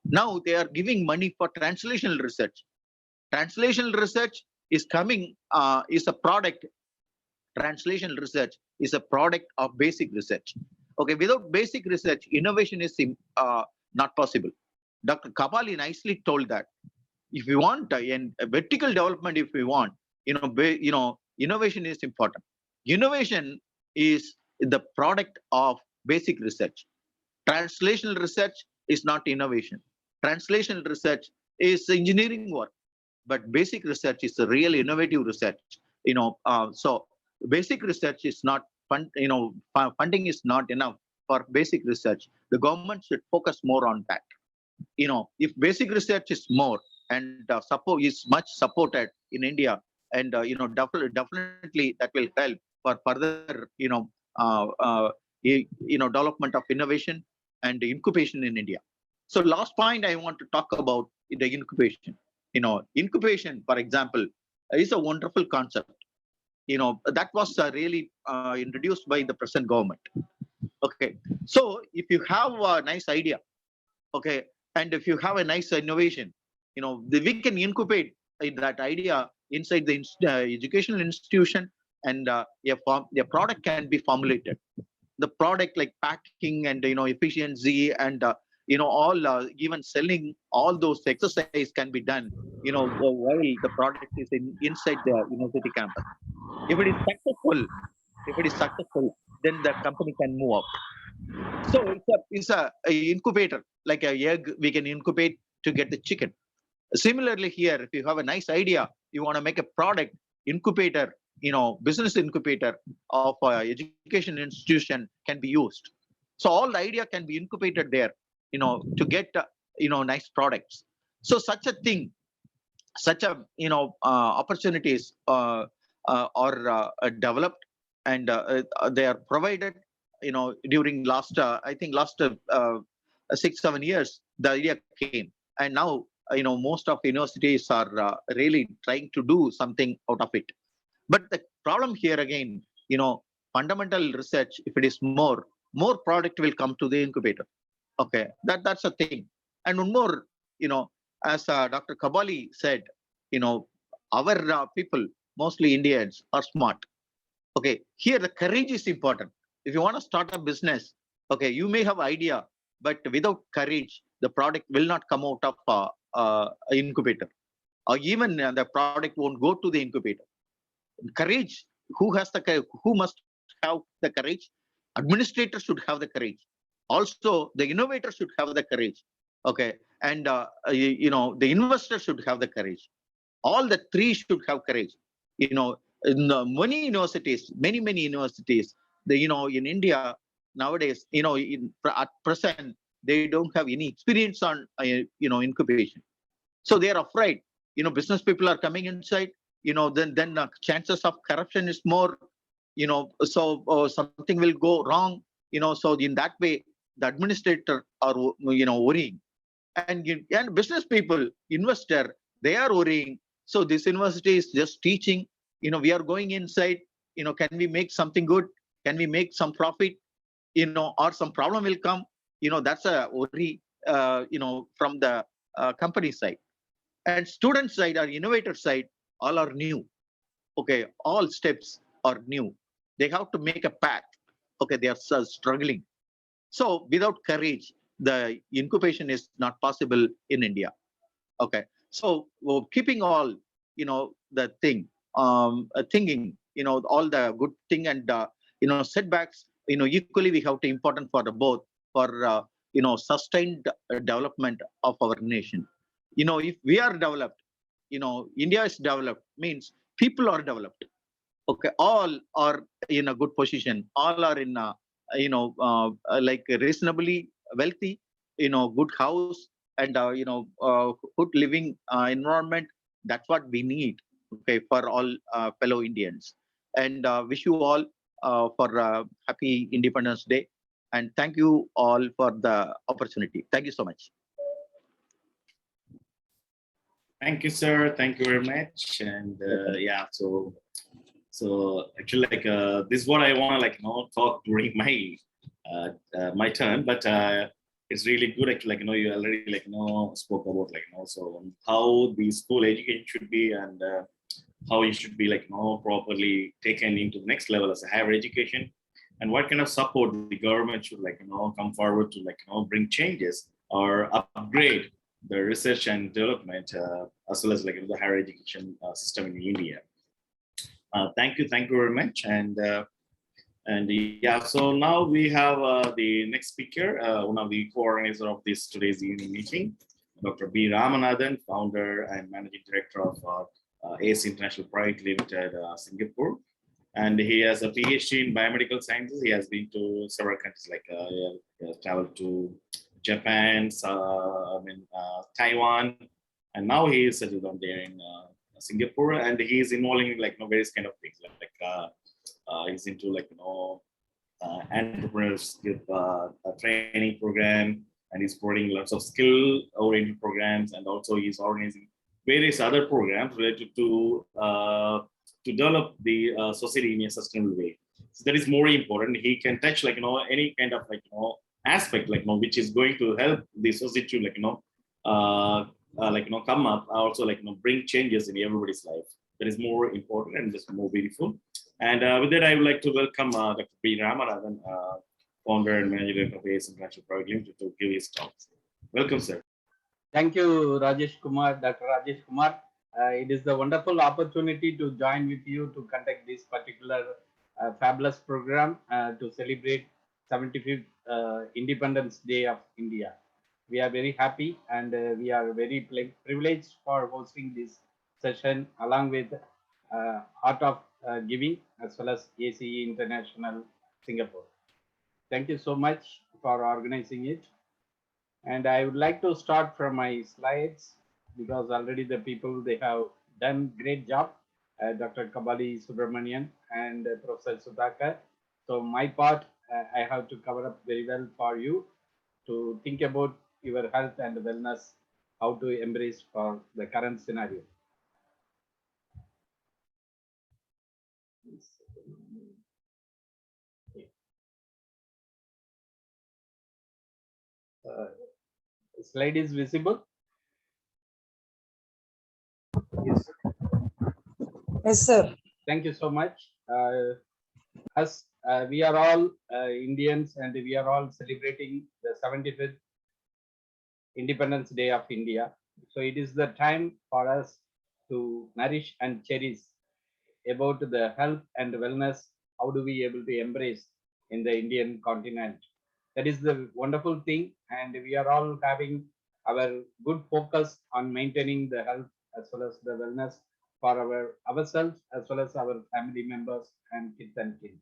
Now they are giving money for translational research. Translational research is coming, is a product. Translational research is a product of basic research. Okay, without basic research, innovation is not possible. Dr. Kabali nicely told that if we want a vertical development, if we want, innovation is important. Innovation is the product of basic research. Translational research is not innovation. Translational research is engineering work, but basic research is a real innovative research. So basic research is not funding is not enough for basic research. The government should focus more on that. If basic research is more and support is much supported in India, and definitely that will help for further development of innovation and incubation in India. So last point I want to talk about the incubation. Incubation, for example, is a wonderful concept. That was really introduced by the present government. Okay, so if you have a nice idea, okay, and if you have a nice innovation, we can incubate that idea inside the educational institution, and a product can be formulated. The product like packing and efficiency and all even selling, all those exercise can be done while the product is inside the university campus. If it is successful, then the company can move up. So it's a incubator, like a egg we can incubate to get the chicken. Similarly here, if you have a nice idea, you want to make a product, incubator, business incubator of education institution can be used. So all the idea can be incubated there, to get nice products. So such a thing, such a opportunities are developed, and they are provided. During last I think last 6-7 years, the idea came, and now most of universities are really trying to do something out of it. But the problem here again, fundamental research, if it is more product will come to the incubator. Okay, that's a thing. And one more, as Dr. Kabali said, our people, mostly Indians, are smart. Okay, here the courage is important. If you want to start a business, okay, you may have idea, but without courage, the product will not come out of incubator, or even the product won't go to the incubator. Courage, who must have the courage? Administrator should have the courage. Also, the innovator should have the courage. Okay, and the investor should have the courage. All the three should have courage. In many universities, many universities, in India nowadays, at present, they don't have any experience on incubation. So they are afraid. Business people are coming inside. Then chances of corruption is more. So something will go wrong. So in that way, the administrator are worrying, and business people, investor, they are worrying. So this university is just teaching. We are going inside. Can we make something good? Can we make some profit? Or some problem will come. That's a worry. From the company side, and student side or innovator side, all are new. Okay, all steps are new. They have to make a path. Okay, they are struggling. So without courage, the incubation is not possible in India. Okay, so keeping all the thing, thinking all the good thing and setbacks, equally we have to important for the both for sustained development of our nation. If we are developed, India is developed, means people are developed. Okay, all are in a good position. All are in like reasonably wealthy, good house, and good living environment. That's what we need. Okay, for all fellow Indians. And wish you all for happy Independence Day. And thank you all for the opportunity. Thank you so much. Thank you, sir. Thank you very much. And yeah, so actually, like this is what I want to talk during my my turn. But it's really good actually, you already spoke about so how the school education should be, and how it should be properly taken into the next level as a higher education, and what kind of support the government should come forward to bring changes or upgrade the research and development as well as the higher education system in India. Thank you very much. And yeah, so now we have the next speaker, one of the co-organizers of this today's evening meeting, Dr. B. Ramanathan, founder and managing director of ACE International Pte Ltd, Singapore. and he has a PhD in biomedical sciences. He has been to several countries, like he has traveled to Japan, Taiwan, and now he is settled down there in Singapore, and he is involving like various kind of things, he's into entrepreneurship training program, and he's providing lots of skill-oriented programs, and also he's organizing various other programs related to develop the society in a sustainable way. So that is more important. He can touch any kind of aspect which is going to help the society to come up, also bring changes in everybody's life. That is more important and just more beautiful. And with that, I would like to welcome Dr. B. Ramanathan, founder and manager of ACE International Pte Ltd, to give his talk. Welcome, sir. Thank you, Rajesh Kumar, Dr. Rajesh Kumar. It is a wonderful opportunity to join with you to conduct this particular fabulous program to celebrate 75th Independence Day of India. We are very happy and we are very privileged for hosting this session along with Art of Giving as well as ACE International Singapore. Thank you so much for organizing it. And I would like to start from my slides because already the people, they have done great job, Dr. Kabali Subramanian and Professor Sudhakar. So my part, I have to cover up very well for you to think about your health and wellness, how to embrace for the current scenario. Slide is visible. Yes. Yes, sir. Thank you so much. As we are all Indians and we are all celebrating the 75th Independence Day of India. So it is the time for us to nourish and cherish about the health and wellness. How do we able to embrace in the Indian continent? That is the wonderful thing. And we are all having our good focus on maintaining the health as well as the wellness for ourselves as well as our family members and kids and kin.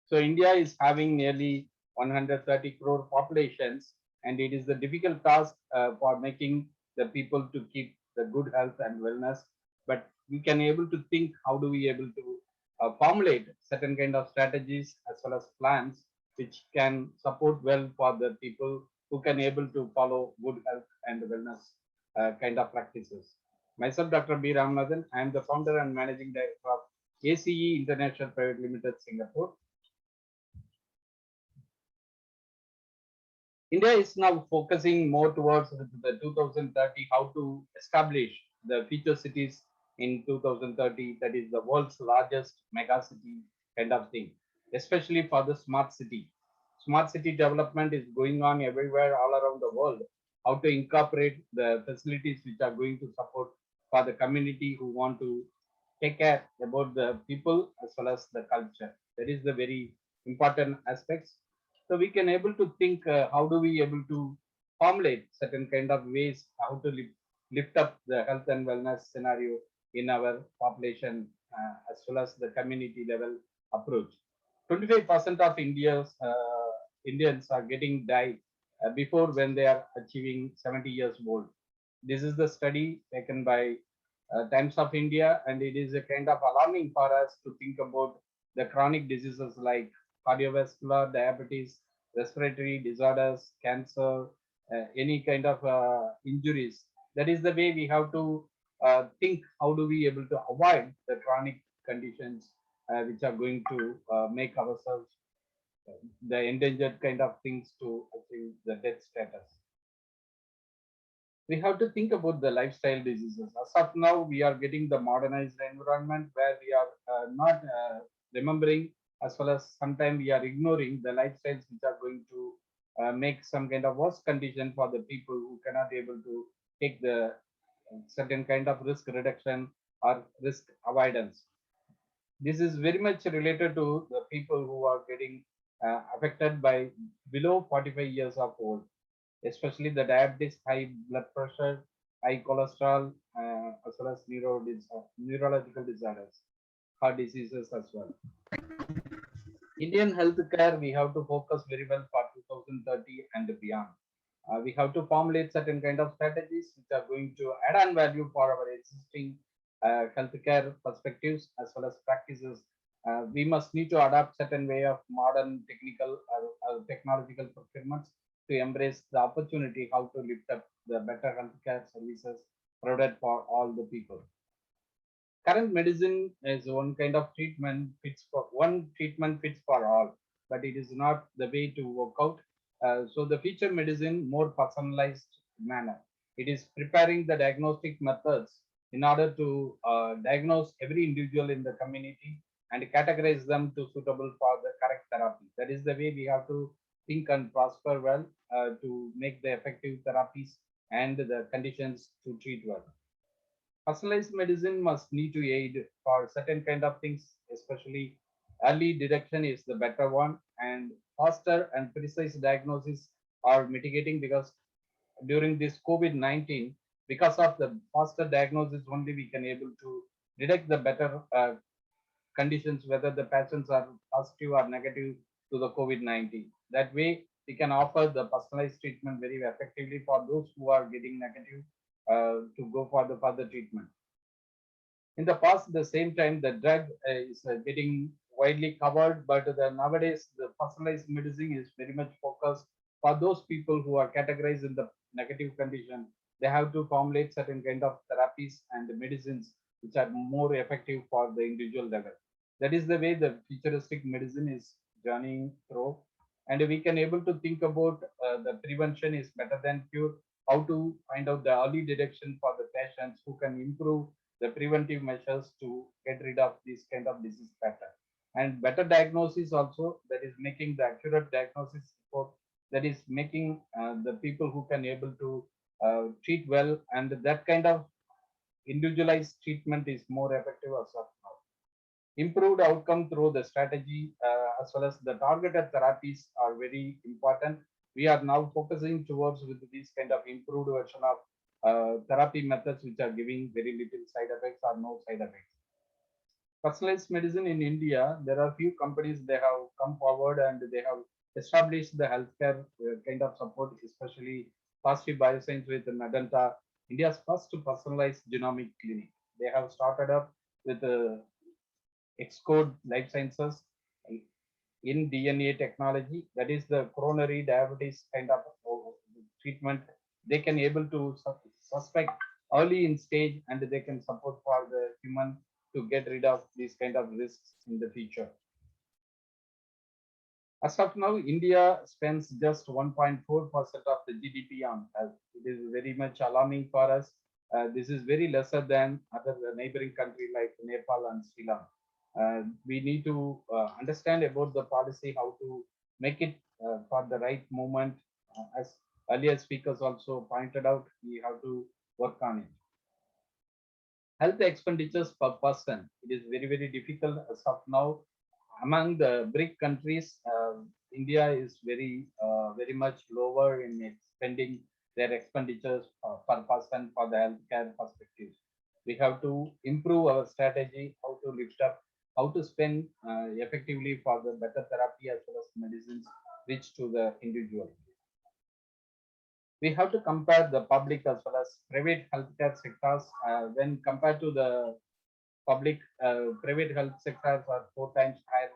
So India is having nearly 130 crore populations, and it is a difficult task for making the people to keep the good health and wellness. But we can able to think how do we able to formulate certain kind of strategies as well as plans which can support well for the people who can able to follow good health and wellness kind of practices. Myself, Dr. B. Ramanathan, I am the founder and managing director of ACE International Pte Ltd, Singapore. India is now focusing more towards the 2030, how to establish the future cities in 2030, that is the world's largest mega city kind of thing, especially for the smart city. Smart city development is going on everywhere all around the world. How to incorporate the facilities which are going to support for the community who want to take care about the people as well as the culture. That is the very important aspects. So we can able to think how do we able to formulate certain kind of ways how to lift up the health and wellness scenario in our population as well as the community level approach. 25% of Indians are getting died before when they are achieving 70 years old. This is the study taken by Times of India, and it is a kind of alarming for us to think about the chronic diseases like cardiovascular, diabetes, respiratory disorders, cancer, any kind of injuries. That is the way we have to think how do we able to avoid the chronic conditions which are going to make ourselves the endangered kind of things to achieve the death status. We have to think about the lifestyle diseases. As of now, we are getting the modernized environment where we are not remembering, as well as sometimes we are ignoring the lifestyles which are going to make some kind of worse condition for the people who cannot be able to take the certain kind of risk reduction or risk avoidance. This is very much related to the people who are getting affected by below 45 years of old, especially the diabetes, high blood pressure, high cholesterol, as well as neurological disorders. heart diseases as well. Indian healthcare, we have to focus very well for 2030 and beyond. We have to formulate certain kind of strategies which are going to add on value for our existing healthcare perspectives as well as practices. We must need to adopt certain way of modern technical technological procurements to embrace the opportunity how to lift up the better healthcare services provided for all the people. Current medicine is one kind of treatment fits for one treatment fits for all, but it is not the way to work out. So the future medicine more personalized manner. It is preparing the diagnostic methods in order to diagnose every individual in the community and categorize them to suitable for the correct therapy. That is the way we have to think and prosper well to make the effective therapies and the conditions to treat well. Personalized medicine must need to aid for certain kind of things, especially early detection is the better one, and faster and precise diagnosis are mitigating because during this COVID-19, because of the faster diagnosis only we can able to detect the better conditions, whether the patients are positive or negative to the COVID-19. That way, we can offer the personalized treatment very effectively for those who are getting negative to go for the further treatment. In the past, the same time, the drug is getting widely covered, but nowadays the personalized medicine is very much focused for those people who are categorized in the negative condition. They have to formulate certain kind of therapies and medicines which are more effective for the individual level. That is the way the futuristic medicine is journeying through, and we can able to think about the prevention is better than cure. How to find out the early detection for the patients who can improve the preventive measures to get rid of this kind of disease pattern, and better diagnosis also, that is making the accurate diagnosis report, that is making the people who can able to treat well, and that kind of individualized treatment is more effective as of now. Improved outcome through the strategy as well as the targeted therapies are very important. We are now focusing towards with this kind of improved version of therapy methods which are giving very little side effects or no side effects. Personalized medicine in India, there are few companies they have come forward and they have established the healthcare kind of support, especially Positive Bioscience with Medanta, India's first personalized genomic clinic. They have started up with Xcode Life Sciences in DNA technology, that is the coronary diabetes kind of treatment. They can able to suspect early in stage and they can support for the human to get rid of these kind of risks in the future. As of now, India spends just 1.4% of the GDP on health. It is very much alarming for us. This is very lesser than other neighboring countries like Nepal and Sri Lanka. We need to understand about the policy, how to make it for the right moment. As earlier speakers also pointed out, we have to work on it. Health expenditures per person, it is very, very difficult as of now. Among the BRIC countries, India is very, very much lower in spending their expenditures per person for the healthcare perspective. We have to improve our strategy, how to lift up, how to spend effectively for the better therapy as well as medicines reach to the individual. We have to compare the public as well as private healthcare sectors. When compared to the public, private health sectors are 4 times higher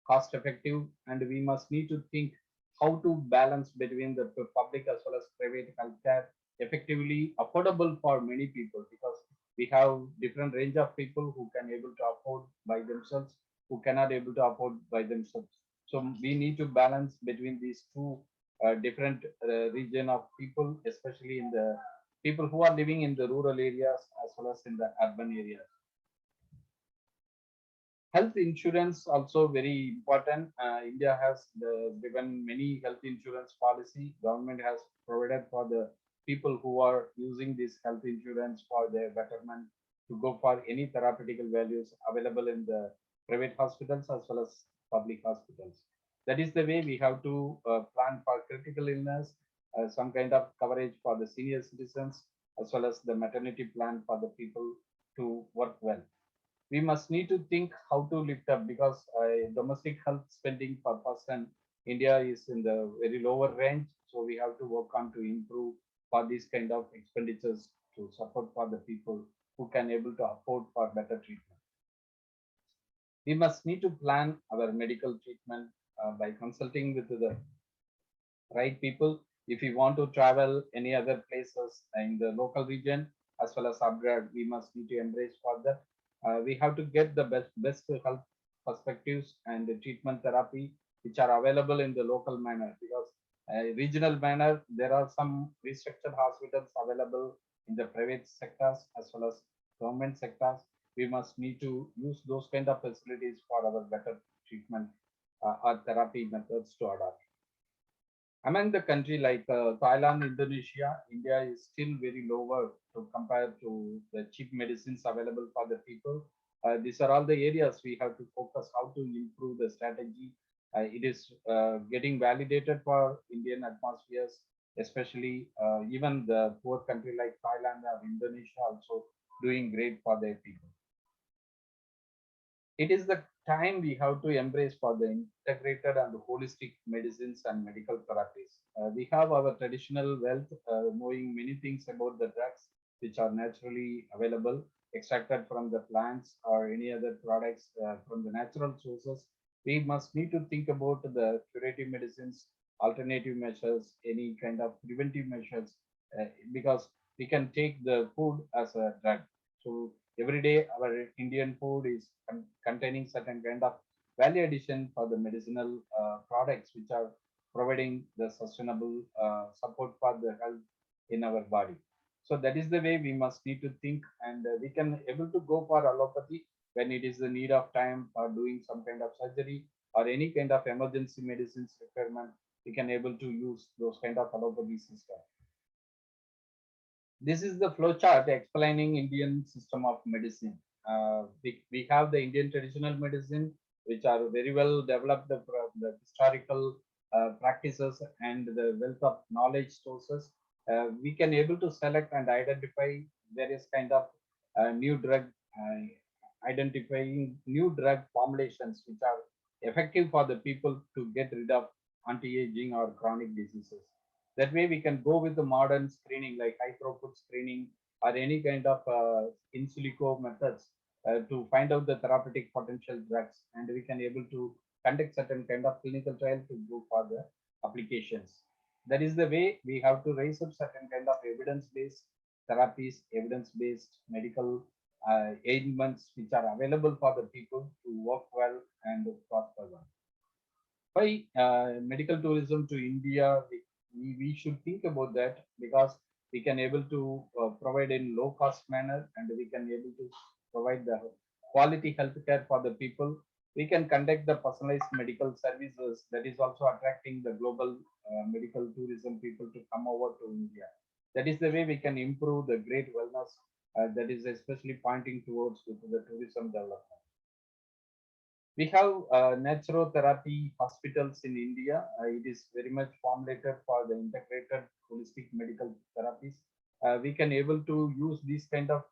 cost effective, and we must need to think how to balance between the public as well as private healthcare effectively affordable for many people, because we have different range of people who can able to afford by themselves, who cannot able to afford by themselves. So we need to balance between these two different region of people, especially in the people who are living in the rural areas as well as in the urban areas. Health insurance also very important. India has given many health insurance policy. Government has provided for the people who are using this health insurance for their betterment to go for any therapeutical values available in the private hospitals as well as public hospitals. That is the way we have to plan for critical illness, some kind of coverage for the senior citizens, as well as the maternity plan for the people to work well. We must need to think how to lift up, because domestic health spending per person India is in the very lower range. So we have to work on to improve for these kind of expenditures to support for the people who can able to afford for better treatment. We must need to plan our medical treatment by consulting with the right people. If we want to travel any other places in the local region as well as abroad, we must need to embrace for that. We have to get the best health perspectives and the treatment therapy which are available in the local manner, because regional manner there are some restructured hospitals available in the private sectors as well as government sectors. We must need to use those kind of facilities for our better treatment or therapy methods to adopt. Among the country like Thailand, Indonesia, India is still very lower to compare to the cheap medicines available for the people. These are all the areas we have to focus how to improve the strategy. It is getting validated for Indian atmospheres, especially even the poor country like Thailand or Indonesia also doing great for their people. It is the time we have to embrace for the integrated and holistic medicines and medical therapies. We have our traditional wealth, knowing many things about the drugs which are naturally available, extracted from the plants or any other products from the natural sources. We must need to think about the curative medicines, alternative measures, any kind of preventive measures, because we can take the food as a drug. So every day our Indian food is containing certain kind of value addition for the medicinal products which are providing the sustainable support for the health in our body. So that is the way we must need to think, and we can able to go for allopathy when it is the need of time for doing some kind of surgery or any kind of emergency medicines requirement. We can able to use those kind of allopathy system. This is the flowchart explaining Indian system of medicine. We have the Indian traditional medicine, which are very well developed, the historical practices and the wealth of knowledge sources. We can able to select and identify various kind of new drug, identifying new drug formulations which are effective for the people to get rid of anti-aging or chronic diseases. That way we can go with the modern screening like high throughput screening or any kind of in silico methods to find out the therapeutic potential drugs, and we can able to conduct certain kind of clinical trial to go for the applications. That is the way we have to raise up certain kind of evidence-based therapies, evidence-based medical ailments which are available for the people to work well and prosper well. Why medical tourism to India? We should think about that, because we can able to provide in low cost manner, and we can able to provide the quality healthcare for the people. We can conduct the personalized medical services that is also attracting the global medical tourism people to come over to India. That is the way we can improve the great wellness that is especially pointing towards with the tourism development. We have naturotherapy hospitals in India. It is very much formulated for the integrated holistic medical therapies. We can able to use these kind of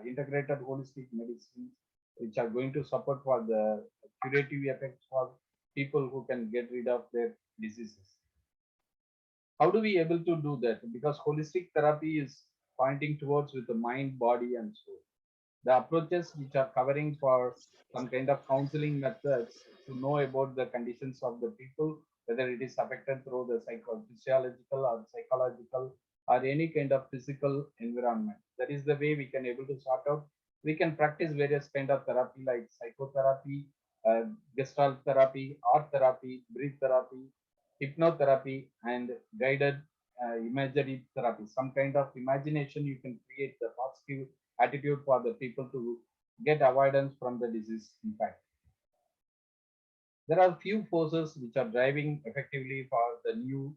integrated holistic medicines which are going to support for the curative effects for people who can get rid of their diseases. How do we able to do that? Because holistic therapy is pointing towards with the mind, body, and soul. The approaches which are covering for some kind of counseling methods to know about the conditions of the people, whether it is affected through the physiological or psychological or any kind of physical environment. That is the way we can able to sort out. We can practice various kind of therapy like psychotherapy, gestalt therapy, art therapy, breath therapy, hypnotherapy, and guided imagery therapy. Some kind of imagination you can create the positive attitude for the people to get avoidance from the disease impact. There are few forces which are driving effectively for the new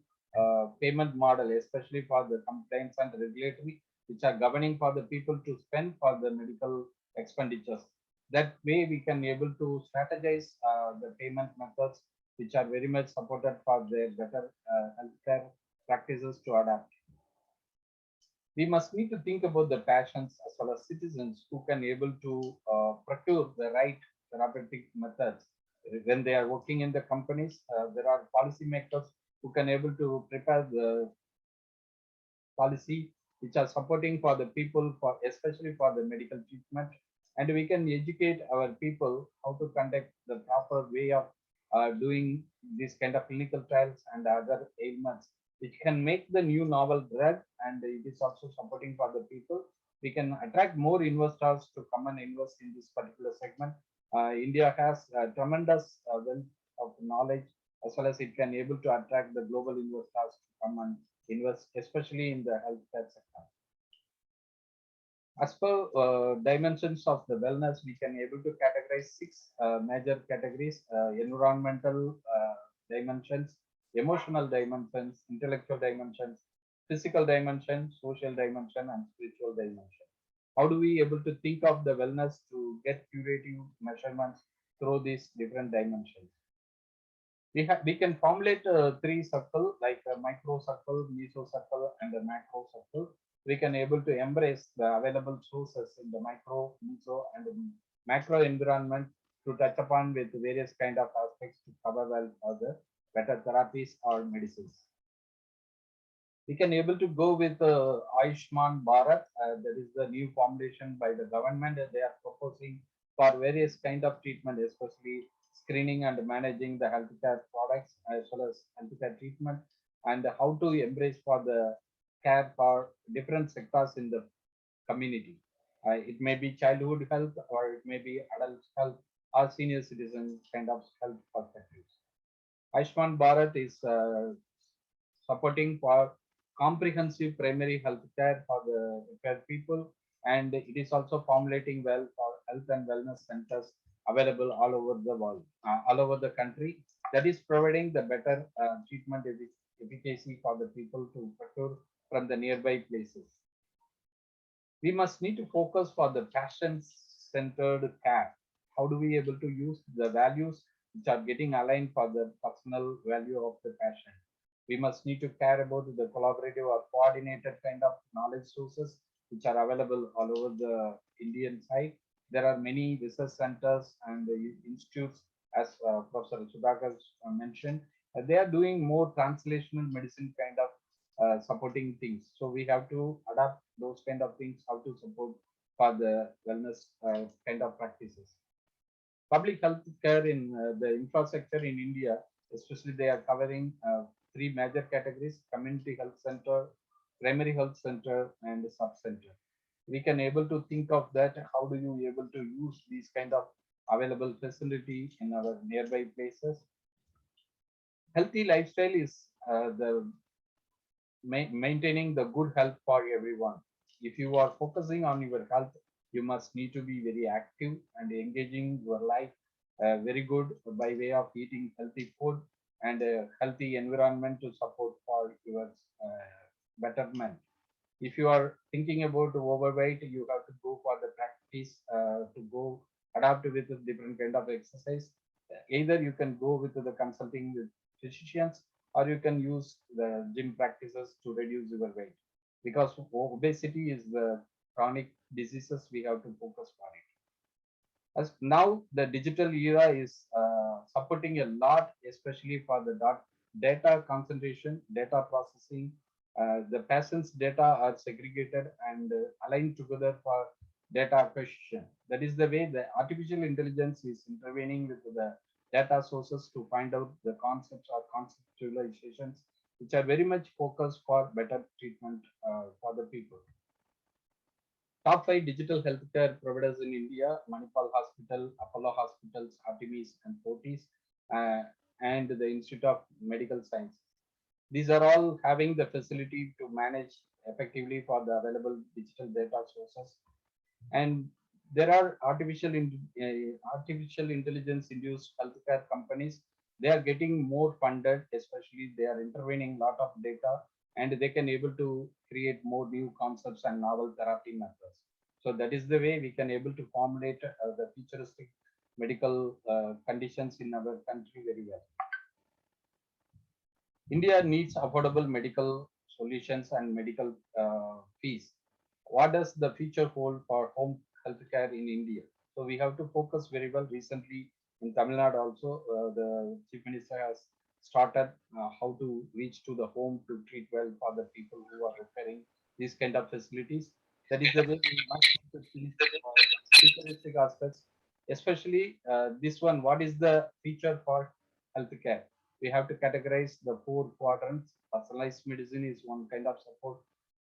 payment model, especially for the compliance and regulatory, which are governing for the people to spend for the medical expenditures. That way we can able to strategize the payment methods which are very much supported for their better healthcare practices to adapt. We must need to think about the passions as well as citizens who can able to procure the right therapeutic methods when they are working in the companies. There are policymakers who can able to prepare the policy which are supporting for the people, for especially for the medical treatment, and we can educate our people how to conduct the proper way of doing this kind of clinical trials and other ailments which can make the new novel drug, and it is also supporting for the people. We can attract more investors to come and invest in this particular segment. India has tremendous wealth of knowledge, as well as it can able to attract the global investors to come and invest, especially in the healthcare sector. As per dimensions of the wellness, we can able to categorize six major categories: environmental dimensions, emotional dimensions, intellectual dimensions, physical dimension, social dimension, and spiritual dimension. How do we able to think of the wellness to get curative measurements through these different dimensions? We can formulate three circle, like a micro circle, meso circle, and a macro circle. We can able to embrace the available sources in the micro, meso, and the macro environment to touch upon with various kind of aspects to cover well other better therapies or medicines. We can able to go with Ayushman Bharat. That is the new formulation by the government. They are proposing for various kind of treatment, especially screening and managing the healthcare products as well as healthcare treatment, and how to embrace for the care for different sectors in the community. It may be childhood health, or it may be adult health, or senior citizen kind of health perspectives. Ayushman Bharat is supporting for comprehensive primary health care for the required people, and it is also formulating well for health and wellness centers available all over the world, all over the country, that is providing the better treatment efficacy for the people to procure from the nearby places. We must need to focus for the passion-centered care. How do we able to use the values which are getting aligned for the personal value of the passion? We must need to care about the collaborative or coordinated kind of knowledge sources which are available all over the Indian side. There are many research centers and institutes, as Professor Sudhakar mentioned. They are doing more translational medicine kind of supporting things. So we have to adapt those kind of things, how to support for the wellness kind of practices. Public health care in the infrastructure in India, especially they are covering three major categories: community health center, primary health center, and sub-center. We can able to think of that, how do you able to use these kind of available facility in our nearby places. Healthy lifestyle is the maintaining the good health for everyone. If you are focusing on your health, you must need to be very active and engaging your life very good by way of eating healthy food and a healthy environment to support for your betterment. If you are thinking about overweight, you have to go for the practice to go adapt with different kind of exercise. Either you can go with the consulting with physicians, or you can use the gym practices to reduce your weight, because obesity is the chronic diseases we have to focus on it. As now the digital era is supporting a lot, especially for the data concentration, data processing. The patient's data are segregated and aligned together for data acquisition. That is the way the artificial intelligence is intervening with the data sources to find out the concepts or conceptualizations which are very much focused for better treatment for the people. Top 5 digital healthcare providers in India: Manipal Hospital, Apollo Hospitals, Artemis, and Fortis, and the Institute of Medical Science. These are all having the facility to manage effectively for the available digital data sources. And there are artificial intelligence induced healthcare companies. They are getting more funded, especially they are intervening a lot of data, and they can able to create more new concepts and novel therapy methods. So that is the way we can able to formulate the futuristic medical conditions in our country very well. India needs affordable medical solutions and medical fees. What does the future hold for home healthcare in India? So we have to focus very well. Recently in Tamil Nadu also, the Chief Minister has started how to reach to the home to treat well for the people who are requiring these kind of facilities. That is the way we must look at these futuristic aspects, especially this one. What is the feature for healthcare? We have to categorize the 4 quadrants. Personalized medicine is one kind of support,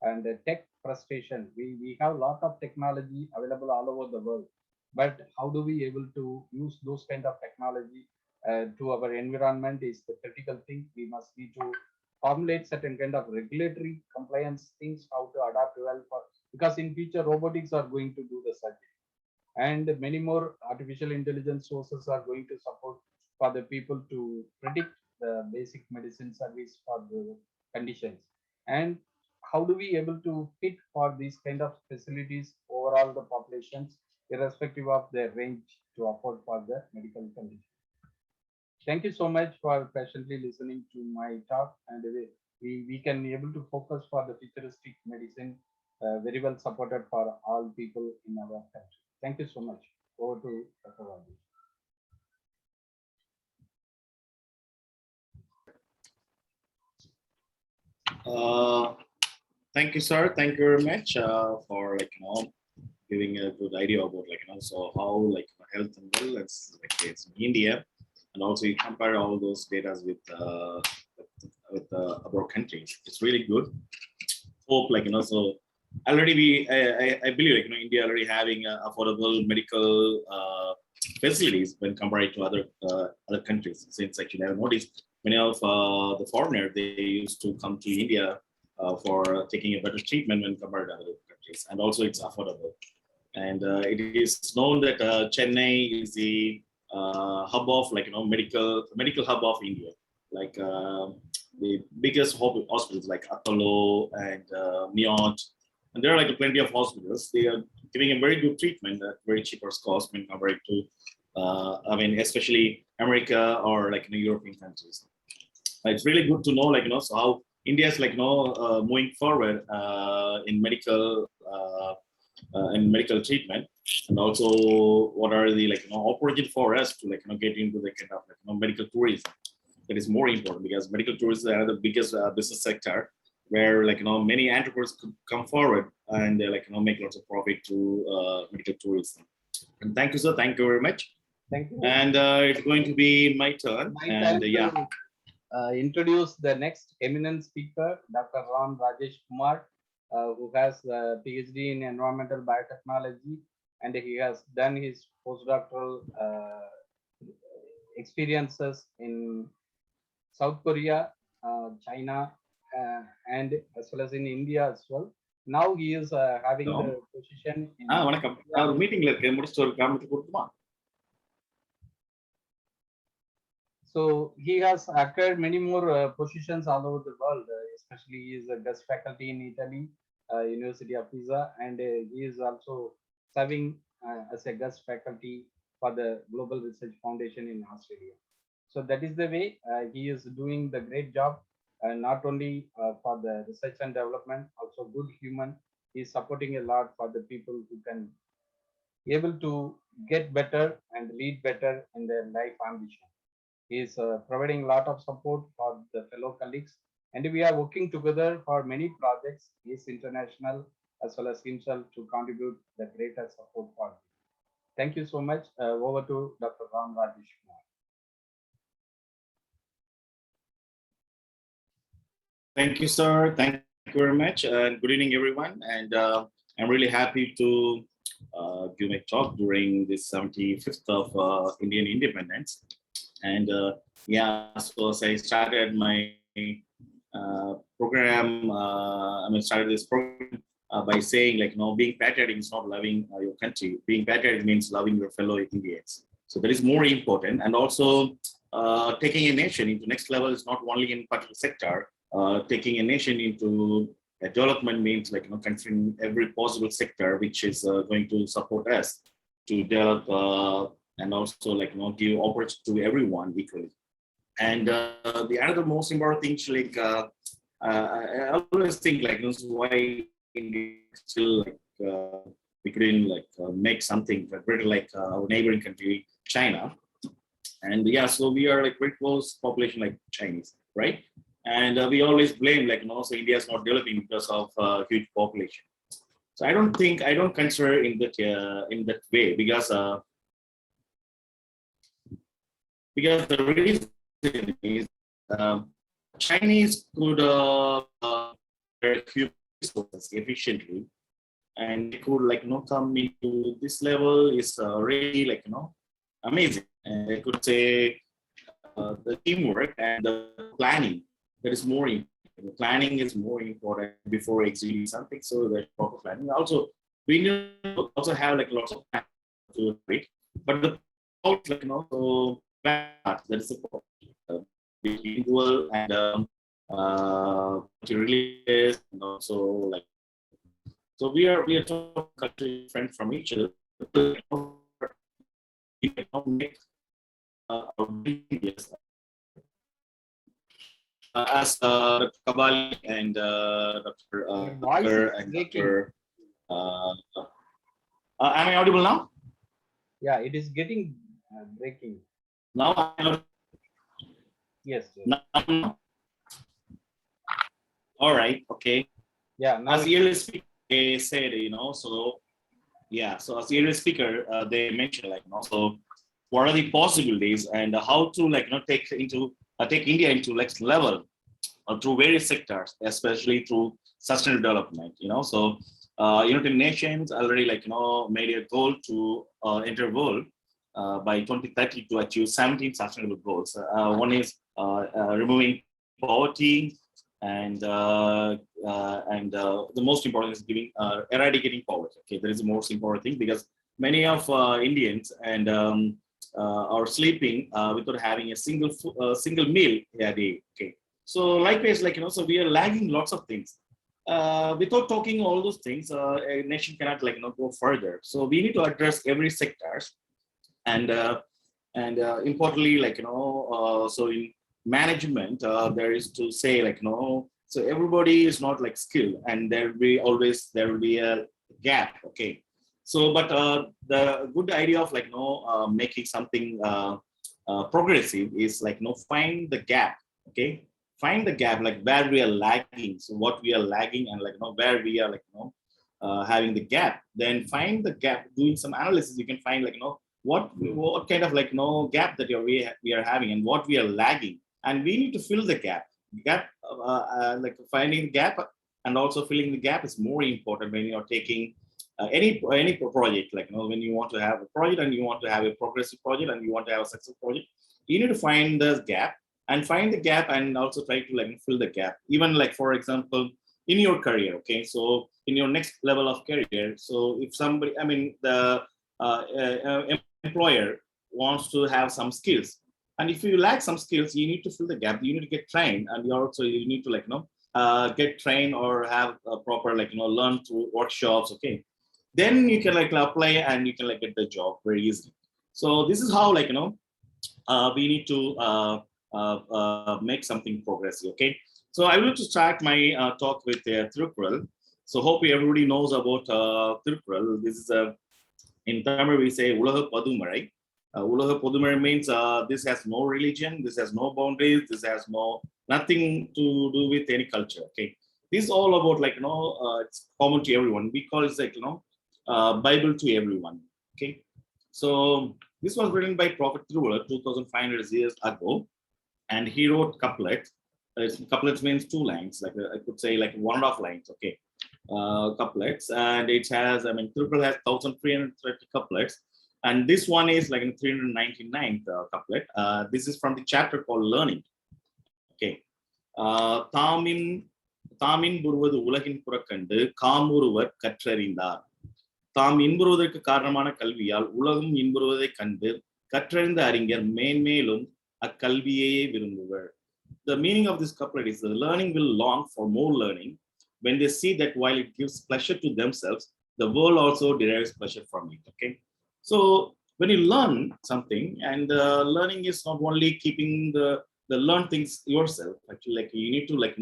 and tech frustration. We have a lot of technology available all over the world, but how do we able to use those kind of technology to our environment is the critical thing. We must need to formulate certain kind of regulatory compliance things, how to adapt well for, because in future robotics are going to do the surgery, and many more artificial intelligence sources are going to support for the people to predict the basic medicine service for the conditions. And how do we able to fit for these kind of facilities overall the populations, irrespective of their range to afford for the medical condition. Thank you so much for patiently listening to my talk, and we can be able to focus for the futuristic medicine very well supported for all people in our country. Thank you so much. Over to Dr. Rajesh. Thank you, sir. Thank you very much for giving a good idea about so how health and wellness it's in India, and also you compare all those data with other countries. It's really good. Hope so already I believe India already having affordable medical facilities when compared to other countries. Since actually I've noticed many of the foreigners, they used to come to India for taking a better treatment when compared to other countries, and also it's affordable. And it is known that Chennai is the hub of medical hub of India, the biggest hospitals like Apollo and Neot, and there are plenty of hospitals. They are giving a very good treatment at very cheaper cost when compared to especially America or European countries. It's really good to know so how India is moving forward in medical treatment, and also what are the opportunity for us to get into the kind of medical tourism. That is more important, because medical tourism are the biggest business sector where many entrepreneurs could come forward and make lots of profit to medical tourism. And thank you, sir. Thank you very much. Thank you. And it's going to be my turn. Introduce the next eminent speaker, Dr. Ram Rajesh Kumar, who has a PhD in environmental biotechnology, and he has done his postdoctoral experiences in South Korea, China, and as well as in India as well. Now he is having the position in meeting. So he has acquired many more positions all over the world, especially he is a guest faculty in Italy, University of Pisa, and he is also serving as a guest faculty for the Global Research Foundation in Australia. So that is the way he is doing the great job, not only for the research and development, also good human. He is supporting a lot for the people who can be able to get better and lead better in their life ambition. He is providing a lot of support for the fellow colleagues, and we are working together for many projects, ACE International as well as himself, to contribute the greater support for him. Thank you so much. Over to Dr. Ram Rajesh Kumar. Thank you, sir. Thank you very much. And good evening, everyone. And I'm really happy to give my talk during this 75th of Indian independence. And so as I started my program, started this program by saying being patriotic is not loving your country. Being patriotic means loving your fellow Indians. So that is more important. And also taking a nation into next level is not only in particular sector. Taking a nation into development means considering every possible sector which is going to support us to develop and also give opportunity to everyone equally. And the another most important thing I always think like this is why India still like we couldn't like make something better like our neighboring country China. And yeah, so we are like very close population like Chinese, right? And we always blame like so India is not developing because of huge population. So I don't consider in that way because the reason is Chinese could human resources efficiently, and they could like come into this level is really like amazing. And I could say the teamwork and the planning that is more important. The planning is more important before executing something. So that proper planning. Also, we need to also have like lots of time to it, but the like so that is the problem. Individual and materialist, and also like so we are country different from each other. We cannot make as Dr. Kabali and Dr. Your voice Dr. is and breaking. Dr. Am I audible now? Yeah, it is getting breaking. Now I'm Yes. Yes. now. All right. Okay. Yeah. Now As the earlier speaker they said, so yeah. So as the earlier speaker, they mentioned like, so what are the possibilities and how to like, take India into next level through various sectors, especially through sustainable development. So United Nations already like made a goal to enter world by 2030 to achieve 17 sustainable goals. One is removing poverty, and the most important is eradicating poverty. Okay, that is the most important thing because many of Indians and are sleeping without having a single meal a day. Okay, so likewise, like so we are lagging lots of things. Without talking all those things, a nation cannot like go further. So we need to address every sectors, and importantly, like so in management, there is to say like so everybody is not like skilled, and there will be a gap. Okay, so but the good idea of like making something progressive is like find the gap. Okay, find the gap like where we are lagging, so what we are lagging, and like where we are like having the gap. Then find the gap, doing some analysis, you can find like what kind of like gap that we are having and what we are lagging, and we need to fill the gap. Like finding the gap and also filling the gap is more important when you are taking any project. Like when you want to have a project and you want to have a progressive project and you want to have a successful project, you need to find the gap and also try to like fill the gap. Even like for example in your career. Okay, so in your next level of career, so if somebody, I mean the employer wants to have some skills, and if you lack some skills, you need to fill the gap. You need to get trained, and you need to like get trained or have a proper like learn through workshops. Okay, then you can like apply and you can like get the job very easily. So this is how like we need to make something progressive. Okay, so I will to start my talk with Thirukkural. So hope everybody knows about Thirukkural. This is in Tamil we say Ulaga Padumazhai. Ulaga Padumazhai means this has no religion, this has no boundaries, this has nothing to do with any culture. Okay, this is all about like it's common to everyone. We call it like Bible to everyone. Okay, so this was written by Prophet Thiruvallur 2,500 years ago, and he wrote couplets. Couplets means 2 lines, like I could say like 1.5 lines. Okay, couplets, and it has, I mean, Thiruvallur has 1,330 couplets, and this one is like in 399th couplet. This is from the chapter called Learning. Okay, தாமின் புருவது உலகின் புறக்கண்டு காமுருவர் கற்றறிந்தார். தாம் இன்புறுவதற்கு காரணமான கல்வியால் உலகம் இன்புறுவதைக் கண்டு கற்றறிந்த அறிஞர் மேன்மேலும் அக்கல்வியையே விரும்புவர். The meaning of this couplet is the learning will long for more learning when they see that while it gives pleasure to themselves, the world also derives pleasure from it. Okay, so when you learn something, and learning is not only keeping the learn things yourself. Actually, like you need to like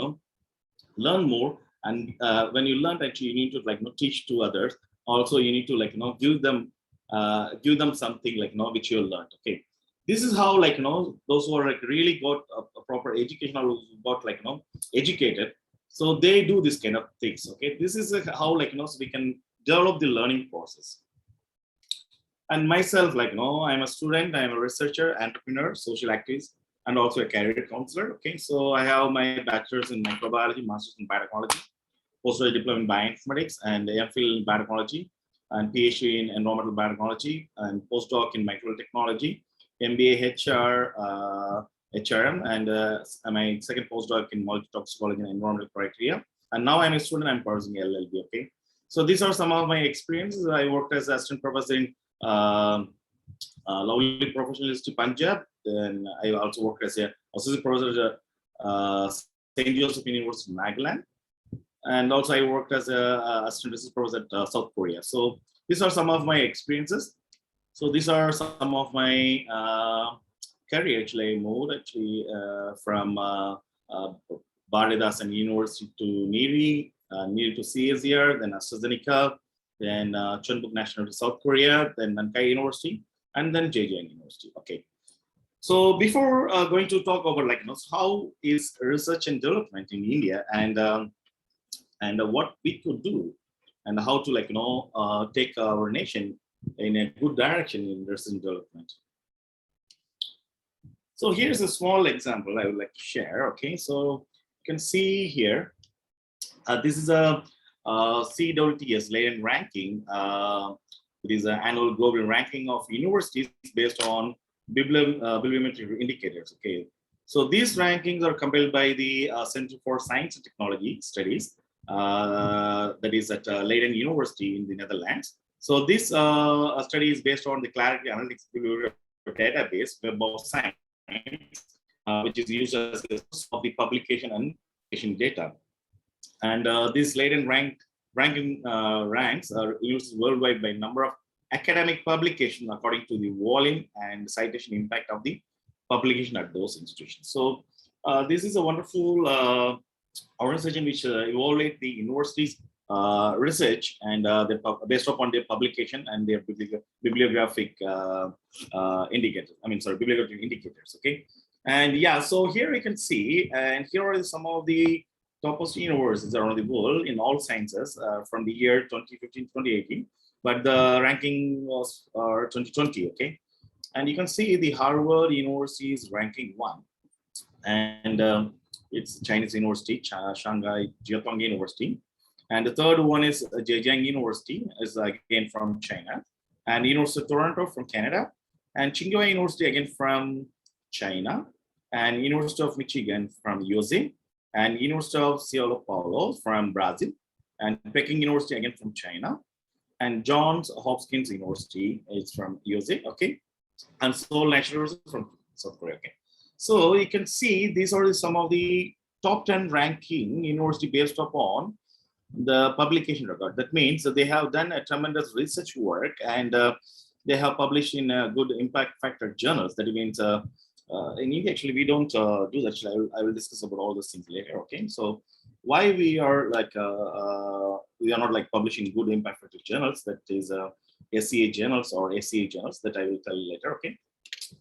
learn more. And when you learn, actually, you need to teach to others. Also, you need to give them something which you learned. Okay, this is how those who are really got a proper education or who got educated. So they do this kind of things. Okay, this is how so we can develop the learning process. And myself, I'm a student, I'm a researcher, entrepreneur, social activist, and also a career counselor. Okay, so I have my bachelor's in microbiology, master's in biotechnology, postgraduate diploma in bioinformatics, and MPhil in biotechnology, and PhD in environmental biotechnology, and postdoc in microbiotechnology, MBA HR, HRM, and my second postdoc in multi-toxicology and environmental criteria. And now I'm a student, I'm pursuing LLB. Okay, so these are some of my experiences. I worked as assistant professor in lovely professional university Punjab. Then I also worked as a associate professor at St. Joseph University, Nagaland. And also I worked as a assistant research professor at South Korea. So these are some of my experiences. So these are some of my career. Actually, I moved from Bharatdasan University to Niri, Niri to CSR, then AstraZeneca, then Chunbuk National University, South Korea, then Nankai University, and then JJ University. Okay. So before going to talk about how is research and development in India, and what we could do, and how to take our nation in a good direction in research and development. So here's a small example I would like to share. Okay, so you can see here, this is a CWTS Leiden ranking. It is an annual global ranking of universities based on bibliometric indicators. Okay, so these rankings are compiled by the Center for Science and Technology Studies, that is at Leiden University in the Netherlands. So this study is based on the Clarity Analytics database, Web of Science, which is used as a source of the publication and publication data. And this Leiden ranking ranks are used worldwide by number of academic publications according to the volume and citation impact of the publication at those institutions. So this is a wonderful organization which evaluate the universities' research and based upon their publication and their bibliographic indicators. Bibliographic indicators. Okay, and yeah, so here we can see, and here are some of the topmost universities around the world in all sciences from the year 2015-2018, but the ranking was 2020. Okay, and you can see the Harvard University is ranking 1, and it's Chinese University, Shanghai Jiaotong University, and the third one is Zhejiang University, is again from China, and University of Toronto from Canada, and Tsinghua University again from China, and University of Michigan from USA, and University of São Paulo from Brazil, and Peking University again from China, and Johns Hopkins University is from USA. Okay, and Seoul National University from South Korea. Okay, so you can see these are some of the top 10 ranking university based upon the publication record. That means that they have done a tremendous research work, and they have published in good impact factor journals. That means in India, actually, we don't do that. Actually, I will discuss about all those things later. Okay, so why we are not publishing good impact factor journals, that is SCA journals or ACA journals, that I will tell you later. Okay,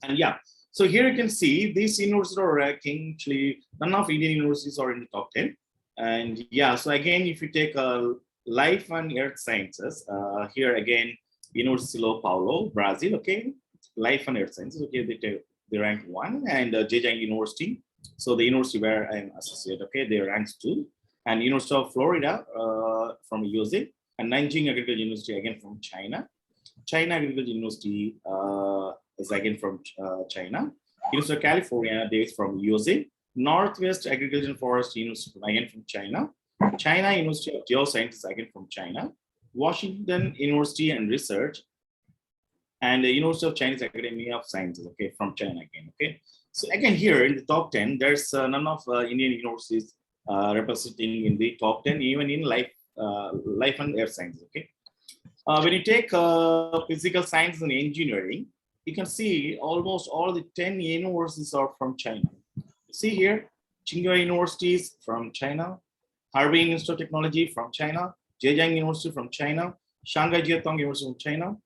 and yeah, so here you can see these universities are ranking. Actually, none of Indian universities are in the top 10. And yeah, so again, if you take life and earth sciences, here again, University of São Paulo, Brazil. Okay, life and earth sciences. Okay, they rank 1, and Zhejiang University. So the university where I'm associated. Okay, they ranks 2, and University of Florida from USA, and Nanjing Agricultural University again from China. China Agricultural University is again from China. University of California, Davis from USA. Northwest Agricultural Forest University again from China. China University of Geosciences again from China. Washington University and Research, and the University of Chinese Academy of Sciences. Okay, from China again. Okay, so again here in the top 10, there's none of Indian universities representing in the top 10, even in life and earth sciences. Okay, when you take physical science and engineering, you can see almost all the 10 universities are from China. See here, Tsinghua University is from China, Harbin Institute of Technology from China, Zhejiang University from China, Shanghai Jiatong University from China,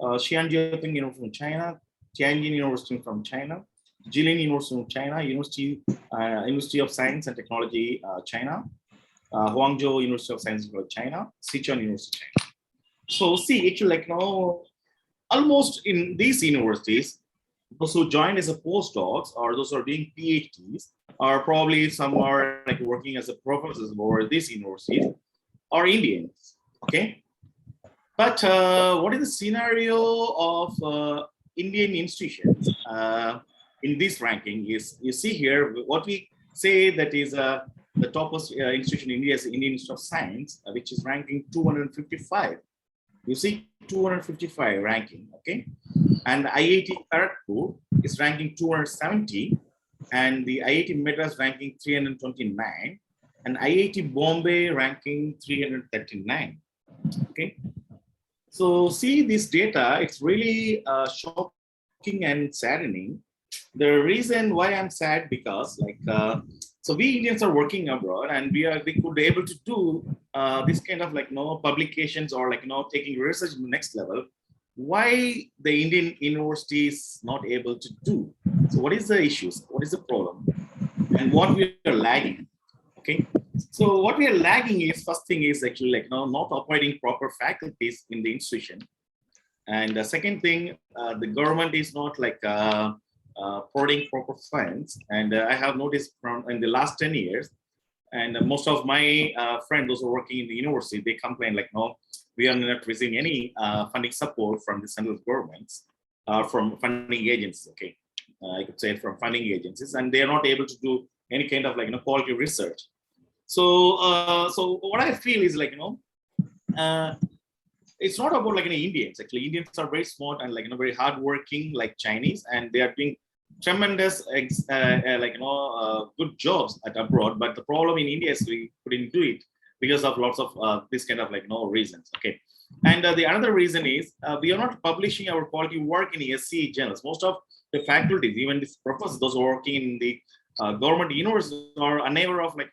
Xi'an Jiatong University from China, Tianjin University from China, Jilin University from China, University of Science and Technology, China, Huangzhou University of Science and Technology, China, Sichuan University, China. So see, actually, like now, almost in these universities, those who joined as a postdocs or those who are doing PhDs, or probably some are like working as a professors over these universities, are Indians. Okay, but what is the scenario of Indian institutions in this ranking? Is you see here what we say that is the topmost institution in India is the Indian Institute of Science, which is ranking 255. You see 255 ranking, okay? And IIT Kharagpur is ranking 270, and the IIT Madras ranking 329, and IIT Bombay ranking 339, okay? So see this data, it's really shocking and saddening. The reason why I'm sad, because like, so we Indians are working abroad and we could be able to do this kind of like, publications or like, taking research to the next level. Why the Indian university is not able to do? So what is the issues? What is the problem? And what we are lagging, okay? So what we are lagging is, first thing is actually like, not operating proper faculties in the institution. And the second thing, the government is not like, providing proper funds. And I have noticed from in the last 10 years, and most of my friends, those who are working in the university, they complain like, no, we are not receiving any funding support from the central governments, from funding agencies, okay? I could say from funding agencies, and they are not able to do any kind of like, quality research. So, so what I feel is like, it's not about like Indians. Actually, Indians are very smart and like very hardworking, like Chinese, and they are doing tremendous good jobs at abroad. But the problem in India is we couldn't do it because of lots of this kind of like reasons. Okay, and the another reason is we are not publishing our quality work in SCA journals. Most of the faculties, even the professors, those working in the government universities, are unaware of like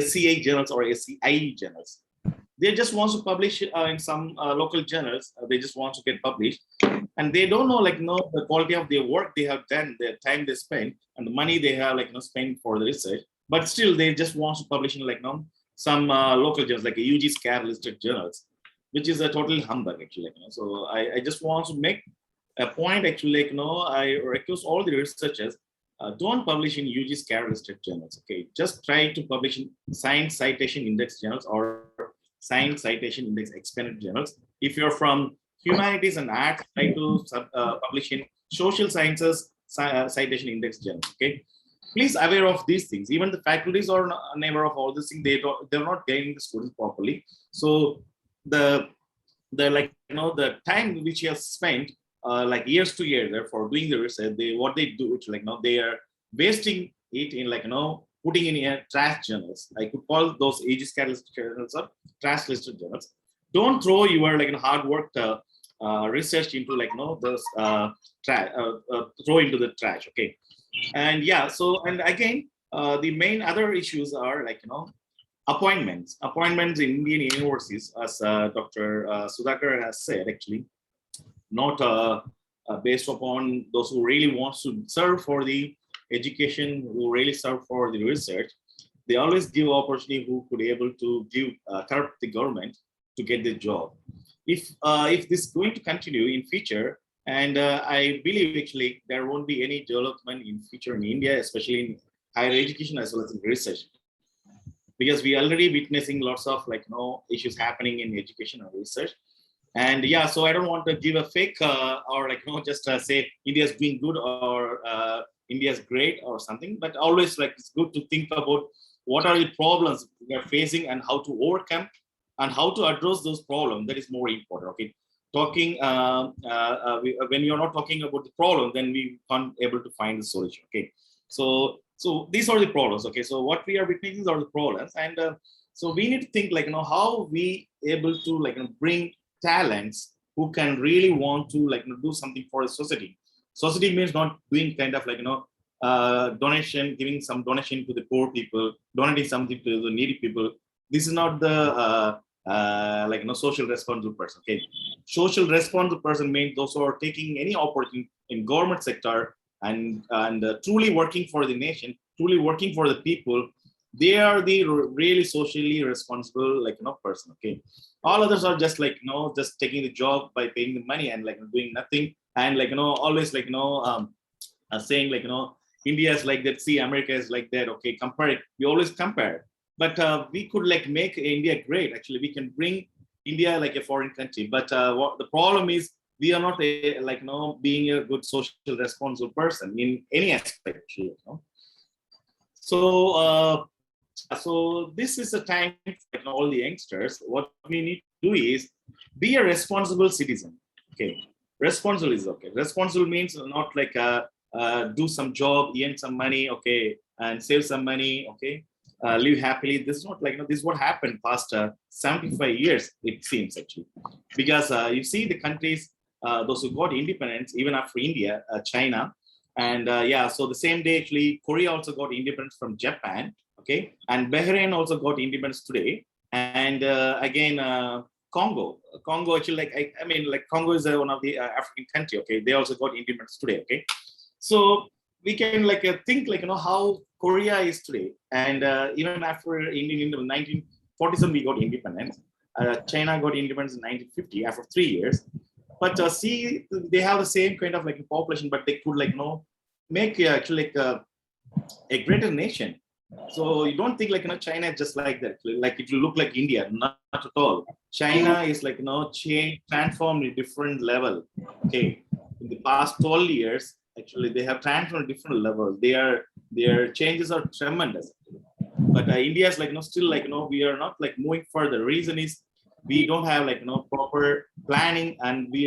SCA journals or SCI journals. They just want to publish in some local journals. They just want to get published, and they don't know like the quality of their work they have done, the time they spend, and the money they have like spent for the research. But still, they just want to publish in like some local journals like a UG SCAR listed journals, which is a total humbug actually. So I just want to make a point actually. I request all the researchers. Don't publish in UG SCAR listed journals. Okay, just try to publish in Science Citation Index journals or Science Citation Index expanded journals. If you're from humanities and arts, try to publish in Social Sciences Citation Index journals. Okay, please aware of these things. Even the faculties are unaware of all these things. They're not guiding the students properly. So the the time which you have spent like years to years for doing the research, what they do, it's like they are wasting it in like putting in trash journals. I could call those ACE journals or trash listed journals. Don't throw your like hard work research into like those throw into the trash. Okay, and yeah. So and again, the main other issues are like appointments in Indian universities, as Dr. Sudhakar has said, actually not based upon those who really want to serve for the education, who really serve for the research. They always give opportunity who could able to give corrupt the government to get the job. If this is going to continue in future, and I believe actually there won't be any development in future in India, especially in higher education as well as in research, because we already witnessing lots of like issues happening in education and research. And yeah, so I don't want to give a fake or like just say India is doing good or India is great or something, but always like it's good to think about what are the problems we are facing and how to overcome and how to address those problems. That is more important. Okay, talking when you're not talking about the problem, then we can't able to find the solution. Okay, so these are the problems. Okay, so what we are witnessing are the problems, and so we need to think like how we able to like bring talents who can really want to like do something for the society. Society means not doing kind of like donation, giving some donation to the poor people, donating something to the needy people. this is not the social responsible person. Okay, social responsible person means those who are taking any opportunity in government sector and truly working for the nation, truly working for the people. They are the really socially responsible person. Okay, all others are just just taking the job by paying the money and doing nothing, and always saying India is like that, see America is like that. Okay, compare it. We always compare, but we could make India great. Actually, we can bring India like a foreign country, but what the problem is, we are not being a good social responsible person in any aspect. So so this is a time for all the youngsters. What we need to do is be a responsible citizen. Okay, responsible is okay. Responsible means not do some job, earn some money, okay, and save some money, okay, live happily. This is not this is what happened past 75 years, it seems, actually, because you see the countries, those who got independence, even after India, China, and yeah, so the same day actually Korea also got independence from Japan, okay, and Bahrain also got independence today, and again Congo actually I mean Congo is one of the African country, okay, they also got independence today, okay. So we can think how Korea is today, and even after in 1947 we got independence. China got independence in 1950 after 3 years, but see, they have the same kind of population, but they could make actually a greater nation. So you don't think China is just like that, like it will look like India, not at all. China is change, transformed a different level. Okay, in the past 12 years, actually they have transformed different levels. Their changes are tremendous. But India is still we are not moving further. Reason is we don't have proper planning, and we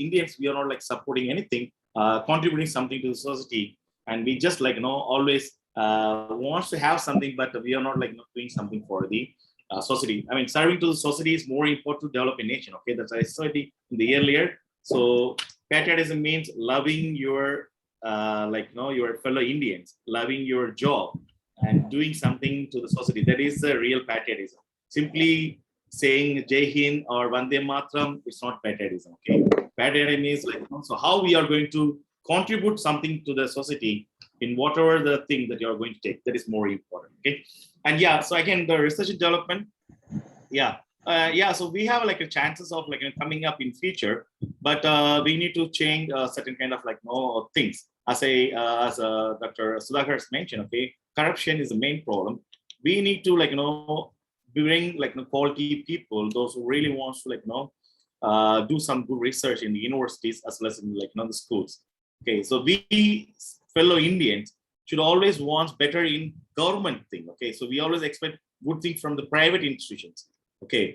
Indians, we are not supporting anything, contributing something to the society, and we just always wants to have something, but we are not doing something for the society. I mean, serving to the society is more important to develop a nation. Okay, that's I said in the earlier. So patriotism means loving your your fellow Indians, loving your job, and doing something to the society. That is the real patriotism. Simply saying Jai Hind or Vande Matram, it's not patriotism. Okay, patriotism is so how we are going to contribute something to the society in whatever the thing that you are going to take. That is more important. Okay, and yeah, so again, the research and development, yeah. Yeah, so we have a chances of coming up in future, but we need to change certain kind of things. As Dr. Sudhakar has mentioned, okay, corruption is the main problem. We need to bring quality people, those who really wants to do some good research in the universities as well as in the schools. Okay, so we fellow Indians should always want better in government thing. Okay, so we always expect good things from the private institutions. Okay,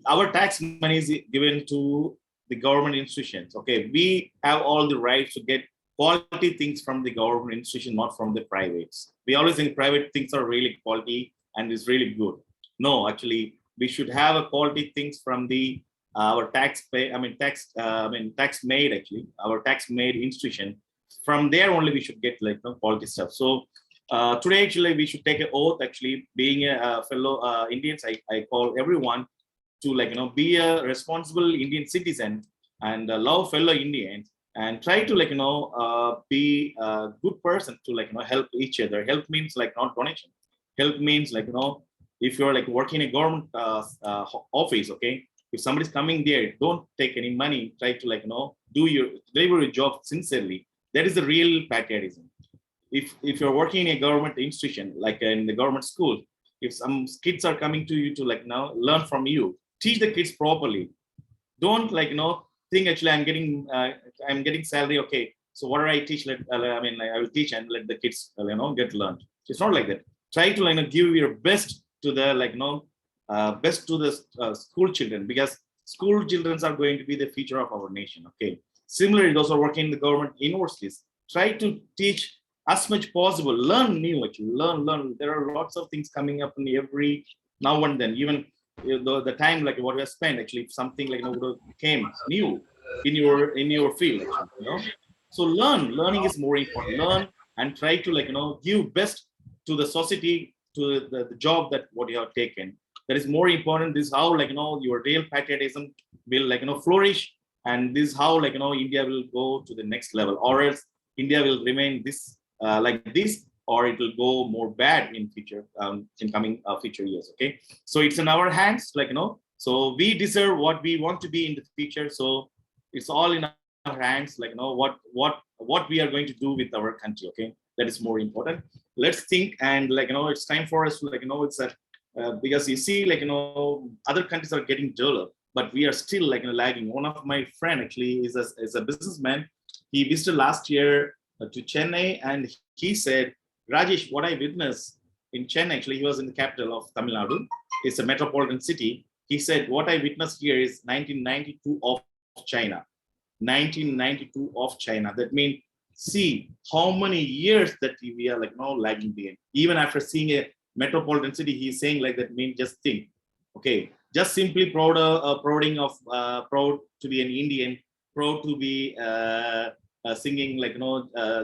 our tax money is given to the government institutions. Okay, we have all the rights to get quality things from the government institution, not from the privates. We always think private things are really quality and is really good. No, actually, we should have a quality things from the our tax made actually our tax made institution. From there only we should get quality stuff. So today actually we should take an oath. Actually, being a fellow Indians, I call everyone to be a responsible Indian citizen and love fellow Indians and try to be a good person to help each other. Help means not donation. Help means if you're working in a government office, okay, if somebody's coming there, don't take any money. Try to deliver your job sincerely. That is the real patriotism. If you're working in a government institution, like in the government school, if some kids are coming to you to learn from you, teach the kids properly. Don't think actually I'm getting salary. Okay, so whatever I teach, I will teach and let the kids get learned. It's not like that. Try to give your best to the best to the school children, because school children are going to be the future of our nation. Okay. Similarly, those who are working in the government universities, try to teach as much possible. Learn new, actually. Learn. There are lots of things coming up in every now and then. Even the time what we have spent, actually, if something came new in your field, actually, So learning is more important. Learn and try to give best to the society, to the job that what you have taken. That is more important. This is how, like, your real patriotism will, like, flourish. And this is how, like, India will go to the next level, or else India will remain this, like this, or it will go more bad in future, in coming future years. Okay. So it's in our hands, like, so we deserve what we want to be in the future. So it's all in our hands, like, what we are going to do with our country. Okay. That is more important. Let's think, and, like, it's time for us to, like, it's a, because you see, like, other countries are getting developed, but we are still, like, lagging. One of my friend actually is a businessman. He visited last year to Chennai, and he said, Rajesh, what I witnessed in Chennai, actually, he was in the capital of Tamil Nadu. It's a metropolitan city. He said, what I witnessed here is 1992 of China. 1992 of China. That means, see how many years that we are, like, lagging behind. Even after seeing a metropolitan city, he's saying, like, that means, just think. Okay, just simply proud to be an Indian, proud to be singing, like,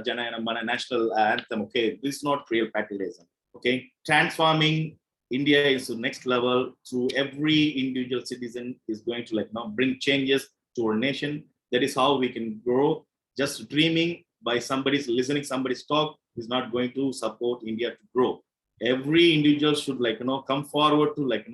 Jana Mana national anthem. Okay, this is not real patriotism. Okay, transforming India is the next level through every individual citizen is going to, like, bring changes to our nation. That is how we can grow. Just dreaming by somebody's listening, somebody's talk is not going to support India to grow. Every individual should, like, come forward to, like,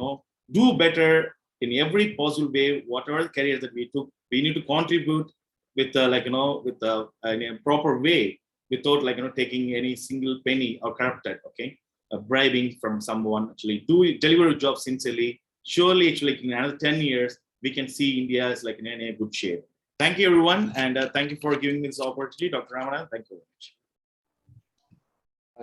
do better in every possible way. Whatever career that we took, we need to contribute with, like, with in a proper way, without, like, taking any single penny or corrupted. Okay, bribing from someone. Actually, deliver a job sincerely. Surely, actually, in another 10 years, we can see India is, like, in a good shape. Thank you, everyone, and thank you for giving me this opportunity, Dr. Ramana. Thank you very much.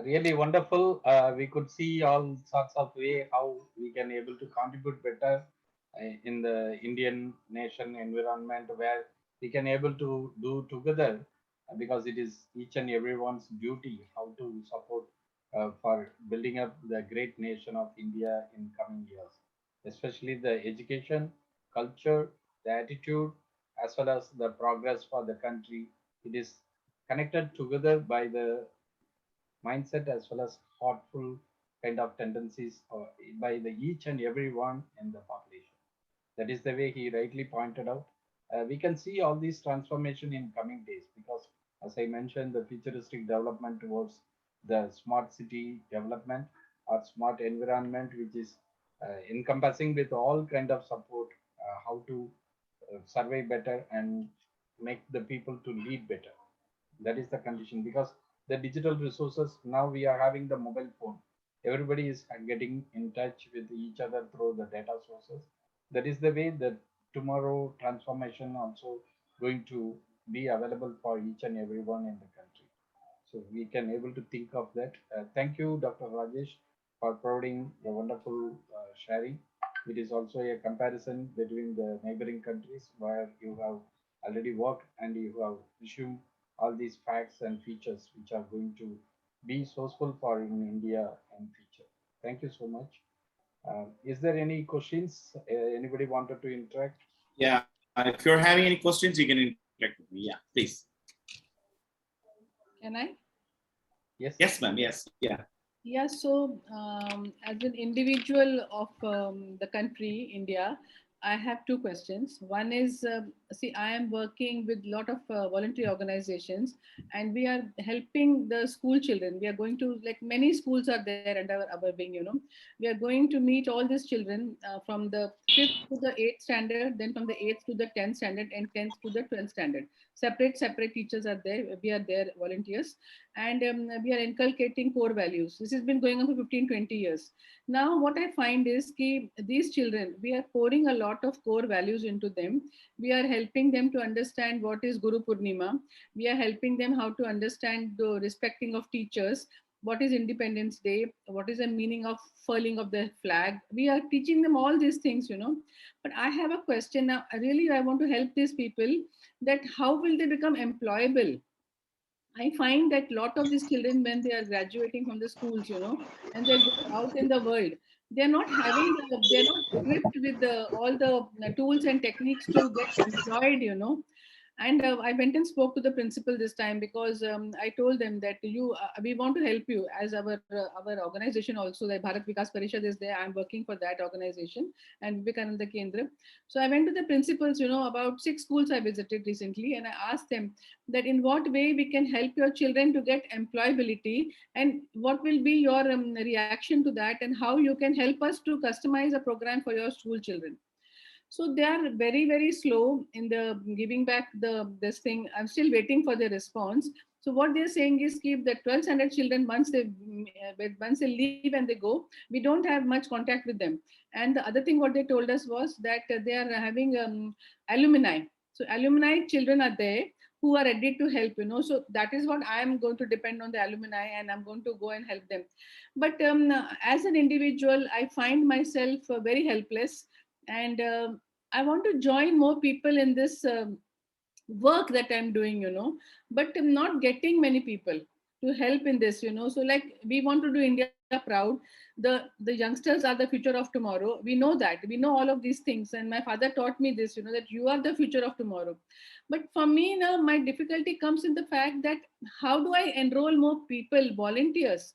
Really wonderful. We could see all sorts of way how we can able to contribute better in the Indian nation environment, where we can able to do together, because it is each and everyone's duty how to support for building up the great nation of India in coming years, especially the education, culture, the attitude, as well as the progress for the country. It is connected together by the mindset as well as thoughtful kind of tendencies by the each and every one in the population. That is the way he rightly pointed out. We can see all these transformation in coming days, because, as I mentioned, the futuristic development towards the smart city development or smart environment, which is encompassing with all kind of support, how to survey better and make the people to lead better. That is the condition, because the digital resources, now we are having the mobile phone. Everybody is getting in touch with each other through the data sources. That is the way that tomorrow transformation also going to be available for each and everyone in the country. So we can able to think of that. Thank you, Dr. Rajesh, for providing the wonderful sharing. It is also a comparison between the neighboring countries where you have already worked and you have resumed all these facts and features which are going to be sourceful for in India in future. Thank you so much. Is there any questions? Anybody wanted to interact? Yeah, if you're having any questions, you can interact with me. Yeah, please. Can I? Yes. Yes, ma'am. Yes. Yeah. Yeah, so as an individual of the country, India, I have two questions. One is, see, I am working with a lot of voluntary organizations, and we are helping the school children. We are going to, like, many schools are there under our wing, We are going to meet all these children from the 5th to the 8th standard, then from the 8th to the 10th standard, and 10th to the 12th standard. Separate teachers are there. We are there, volunteers, and we are inculcating core values. This has been going on for 15-20 years. Now what I find is that these children, we are pouring a lot of core values into them. We are helping them to understand what is Guru Purnima. We are helping them how to understand the respecting of teachers, what is Independence Day, what is the meaning of furling of the flag. We are teaching them all these things, But I have a question now. Really, I want to help these people, that how will they become employable? I find that a lot of these children, when they are graduating from the schools, and they're going out in the world, they're not equipped with all the tools and techniques to get employed, And I went and spoke to the principal this time, because I told them that we want to help you, as our organization also, that Bharat Vikas Parishad is there. I'm working for that organization, and Vivekananda Kendra. So I went to the principals, about 6 schools I visited recently, and I asked them that in what way we can help your children to get employability, and what will be your reaction to that, and how you can help us to customize a program for your school children. So they are very, very slow in the giving back this thing. I'm still waiting for the response. So what they're saying is, keep the 12 standard children, once they leave and they go, we don't have much contact with them. And the other thing what they told us was that they are having alumni. So alumni children are there who are ready to help. So that is what I am going to depend on, the alumni, and I'm going to go and help them. But as an individual, I find myself very helpless, and I want to join more people in this work that I'm doing, but I'm not getting many people to help in this. So like, we want to do India proud. The youngsters are the future of tomorrow. We know that, we know all of these things, and my father taught me this, that you are the future of tomorrow. But for me now, my difficulty comes in the fact that how do I enroll more people, volunteers,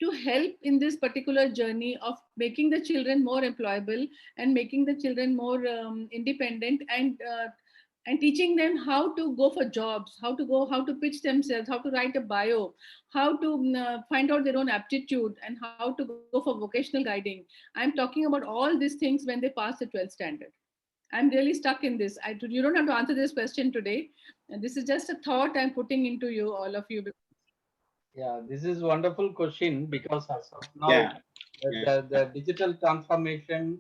to help in this particular journey of making the children more employable, and making the children more independent, and teaching them how to go for jobs, how to pitch themselves, how to write a bio, how to find out their own aptitude, and how to go for vocational guiding. I'm talking about all these things when they pass the 12th standard. I'm really stuck in this. You don't have to answer this question today. And this is just a thought I'm putting into you, all of you. Yeah, this is wonderful question, because as of now, Yeah, yeah, the digital transformation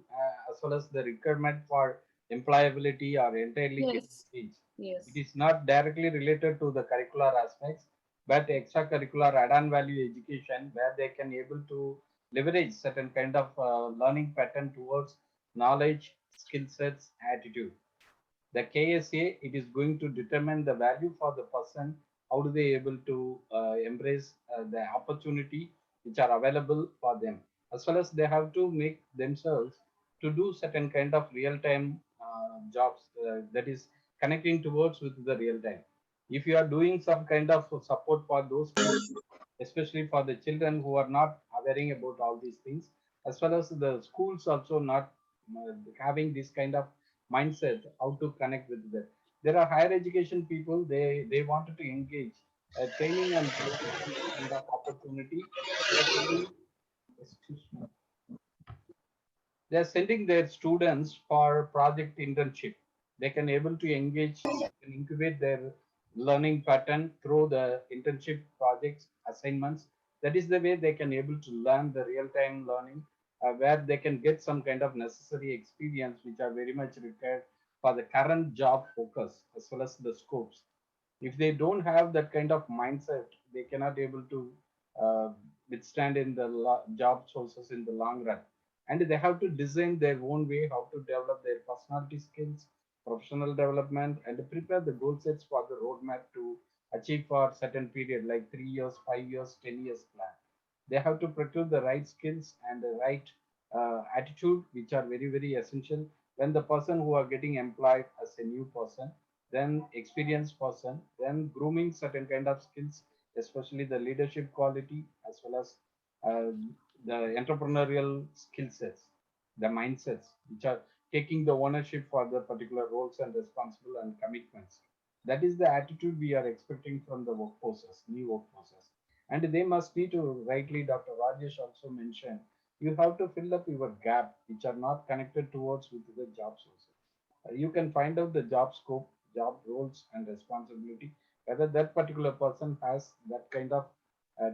as well as the requirement for employability are entirely getting Yes, changed. It yes. is not directly related to the curricular aspects, but extracurricular add-on value education, where they can able to leverage certain kind of learning pattern towards knowledge, skill sets, attitude. The KSA, it is going to determine the value for the person. How do they able to embrace the opportunity which are available for them, as well as they have to make themselves to do certain kind of real-time jobs, that is connecting towards with the real time. If you are doing some kind of support for those people, especially for the children who are not aware about all these things, as well as the schools also not having this kind of mindset how to connect with them. There are higher education people, they wanted to engage training and development kind of opportunity. They're sending, excuse me, they're sending their students for project internship. They can able to engage and incubate their learning pattern through the internship projects assignments. That is the way they can able to learn the real-time learning, where they can get some kind of necessary experience which are very much required for the current job focus as well as the scopes. If they don't have that kind of mindset, they cannot able to uh, withstand in the job sources in the long run. And they have to design their own way how to develop their personality skills, professional development, and prepare the goal sets for the roadmap to achieve for certain period like 3 years, 5 years, 10 years plan. They have to procure the right skills and the right attitude, which are very very essential when the person who are getting employed as a new person, then experienced person, then grooming certain kind of skills, especially the leadership quality as well as uh, the entrepreneurial skill sets, the mindsets, which are taking the ownership for the particular roles and responsible and commitments. That is the attitude we are expecting from the workforces, new workforces. And they must be to, rightly Dr. Rajesh also mentioned, you have to fill up your gap which are not connected towards with the job sources. You can find out the job scope, job roles and responsibility, whether that particular person has that kind of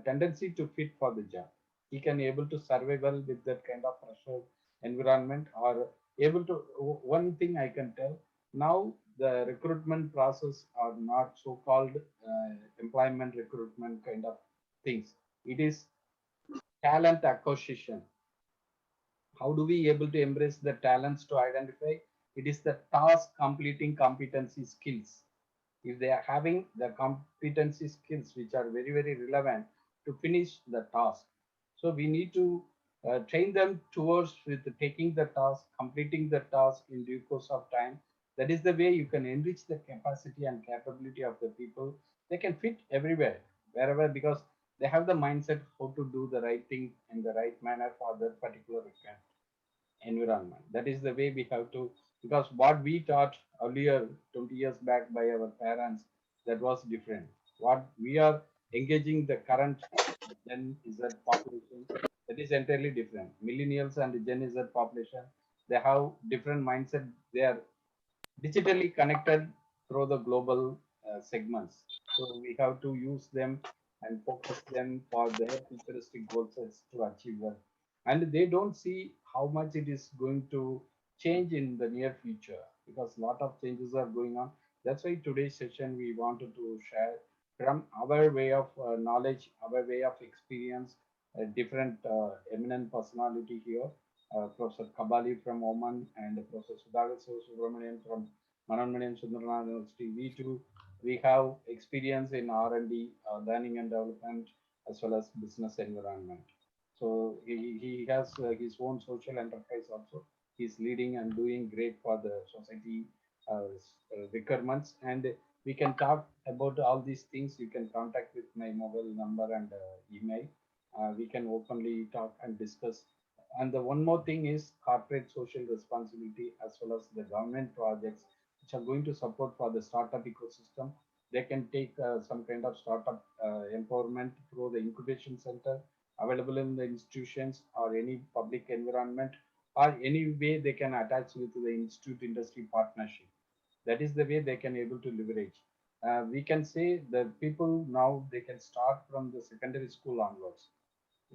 tendency to fit for the job. He can able to survive well with that kind of pressure environment, or able to. One thing I can tell now, the recruitment process are not so called employment recruitment kind of things. It is talent acquisition. How do we able to embrace the talents to identify? It is the task completing competency skills. If they are having the competency skills which are very very relevant to finish the task, so we need to train them towards with taking the task, completing the task in due course of time, That is the way you can enrich the capacity and capability of the people. They can fit everywhere, wherever, because they have the mindset how to do the right thing in the right manner for that particular environment. That is the way we have to, because what we taught earlier 20 years back by our parents, that was different. What we are engaging the current Gen Z population, that is entirely different. Millennials and Gen Z population, they have different mindset. They are digitally connected through the global segments. So we have to use them and focus them for their futuristic goals to achieve them. And they don't see how much it is going to change in the near future, because a lot of changes are going on. That's why today's session we wanted to share from our way of knowledge, our way of experience, a different eminent personality here, Professor Kabali from Oman and Professor Sudhakar Subramanian from Mananmanian Sundaranath University. We too, we have experience in R&D, learning and development, as well as business environment. So he has his own social enterprise also. He's leading and doing great for the society requirements. And we can talk about all these things. You can contact with my mobile number and email. We can openly talk and discuss. And the one more thing is corporate social responsibility, as well as the government projects which are going to support for the startup ecosystem. They can take some kind of startup empowerment through the incubation center available in the institutions or any public environment, or any way they can attach with the institute industry partnership. That is the way they can able to leverage. We can say that people now they can start from the secondary school onwards.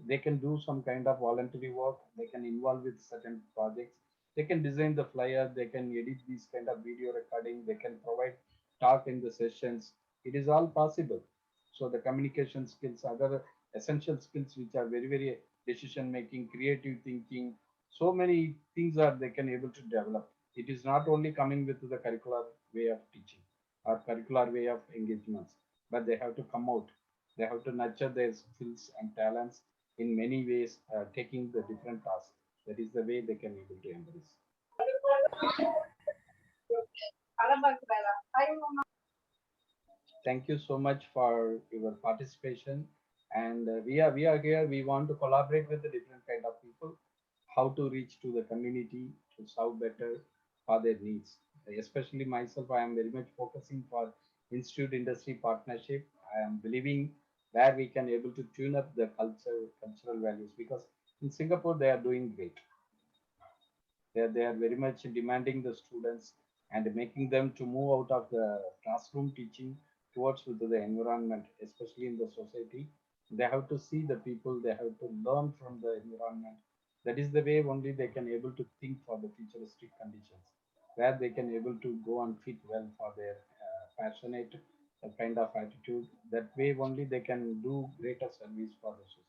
They can do some kind of voluntary work. They can involve with certain projects. They can design the flyer. They can edit these kind of video recording. They can provide talk in the sessions. It is all possible. So the communication skills, other essential skills which are very very decision making, creative thinking, so many things are they can able to develop. It is not only coming with the curricular way of teaching or curricular way of engagements, but they have to come out. They have to nurture their skills and talents in many ways, taking the different tasks. That is the way they can able to embrace. Thank you so much for your participation. And we are here. We want to collaborate with the different kind of people, how to reach to the community to serve better for their needs. Especially myself, I am very much focusing for institute industry partnership. I am believing where we can able to tune up the cultural values, because in Singapore they are doing great. They are very much demanding the students and making them to move out of the classroom teaching towards with the environment, especially in the society. They have to see the people, they have to learn from the environment. That is the way only they can able to think for the futuristic conditions, where they can able to go and fit well for their passionate kind of attitude. That way only they can do greater service for the society.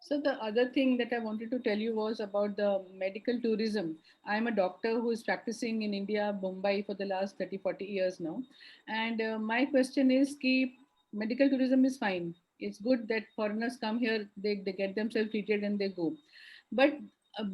So the other thing that I wanted to tell you was about the medical tourism. I'm a doctor who is practicing in India, Mumbai for the last 30, 40 years now. And my question is, ki medical tourism is fine. It's good that foreigners come here, they get themselves treated and they go. But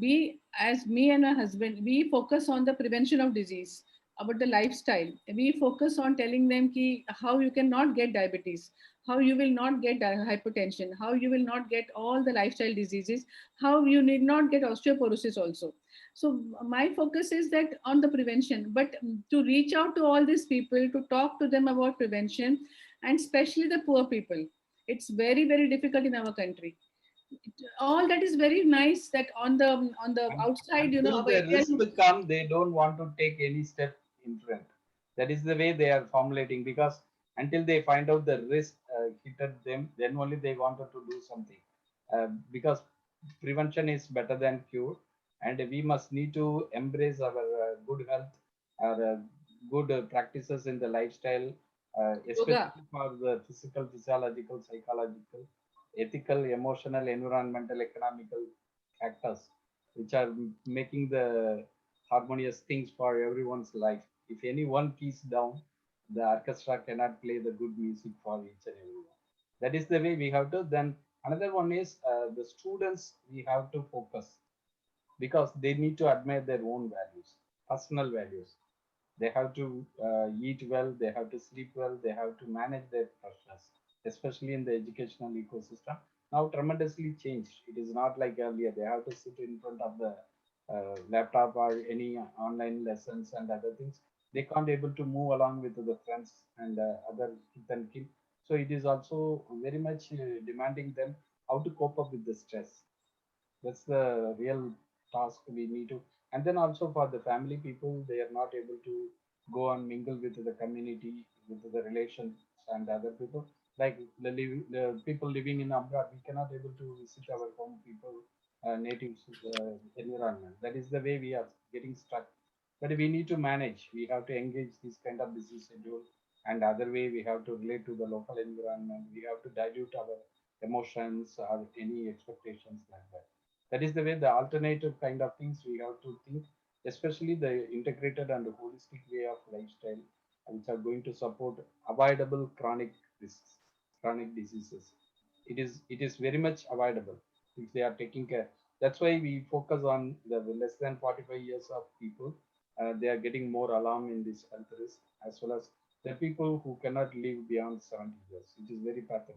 we, as me and my husband, we focus on the prevention of disease, about the lifestyle. We focus on telling them ki how you cannot get diabetes, how you will not get hypertension, how you will not get all the lifestyle diseases, how you need not get osteoporosis also. So my focus is that on the prevention, but to reach out to all these people, to talk to them about prevention, and especially the poor people, it's very, very difficult in our country. All that is very nice that on the outside, you know, Until our the Indian. risk will come, they don't want to take any step in front. That is the way they are formulating, because until they find out the risk hit at them, then only they wanted to do something. Because prevention is better than cure, and we must need to embrace our good health, our good practices in the lifestyle, Yoga. especially for the physical, physiological, psychological, ethical, emotional, environmental, economical factors which are making the harmonious things for everyone's life. If any one keys down, the orchestra cannot play the good music for each and everyone. That is the way we have to. Then another one is the students we have to focus, because they need to admire their own values. personal values. They have to eat well, they have to sleep well, they have to manage their pressures, especially in the educational ecosystem. Now tremendously changed. It is not like earlier. They have to sit in front of the laptop or any online lessons and other things. They can't able to move along with the friends and other kith and kin. So it is also very much demanding them how to cope up with the stress. That's the real task we need to. And then also for the family people, they are not able to go and mingle with the community, with the relations and other people. Like the people living in abroad, we cannot able to visit our home people, native environment. That is the way we are getting stuck. But we need to manage. We have to engage this kind of busy schedule, and other way we have to relate to the local environment. We have to dilute our emotions or any expectations like that. That is the way the alternative kind of things we have to think, especially the integrated and holistic way of lifestyle, which are going to support avoidable chronic risks, chronic diseases. It is very much avoidable if they are taking care. That's why we focus on the less than 45 years of people. They are getting more alarm in this health risk, as well as the people who cannot live beyond 70 years. It is very pathetic.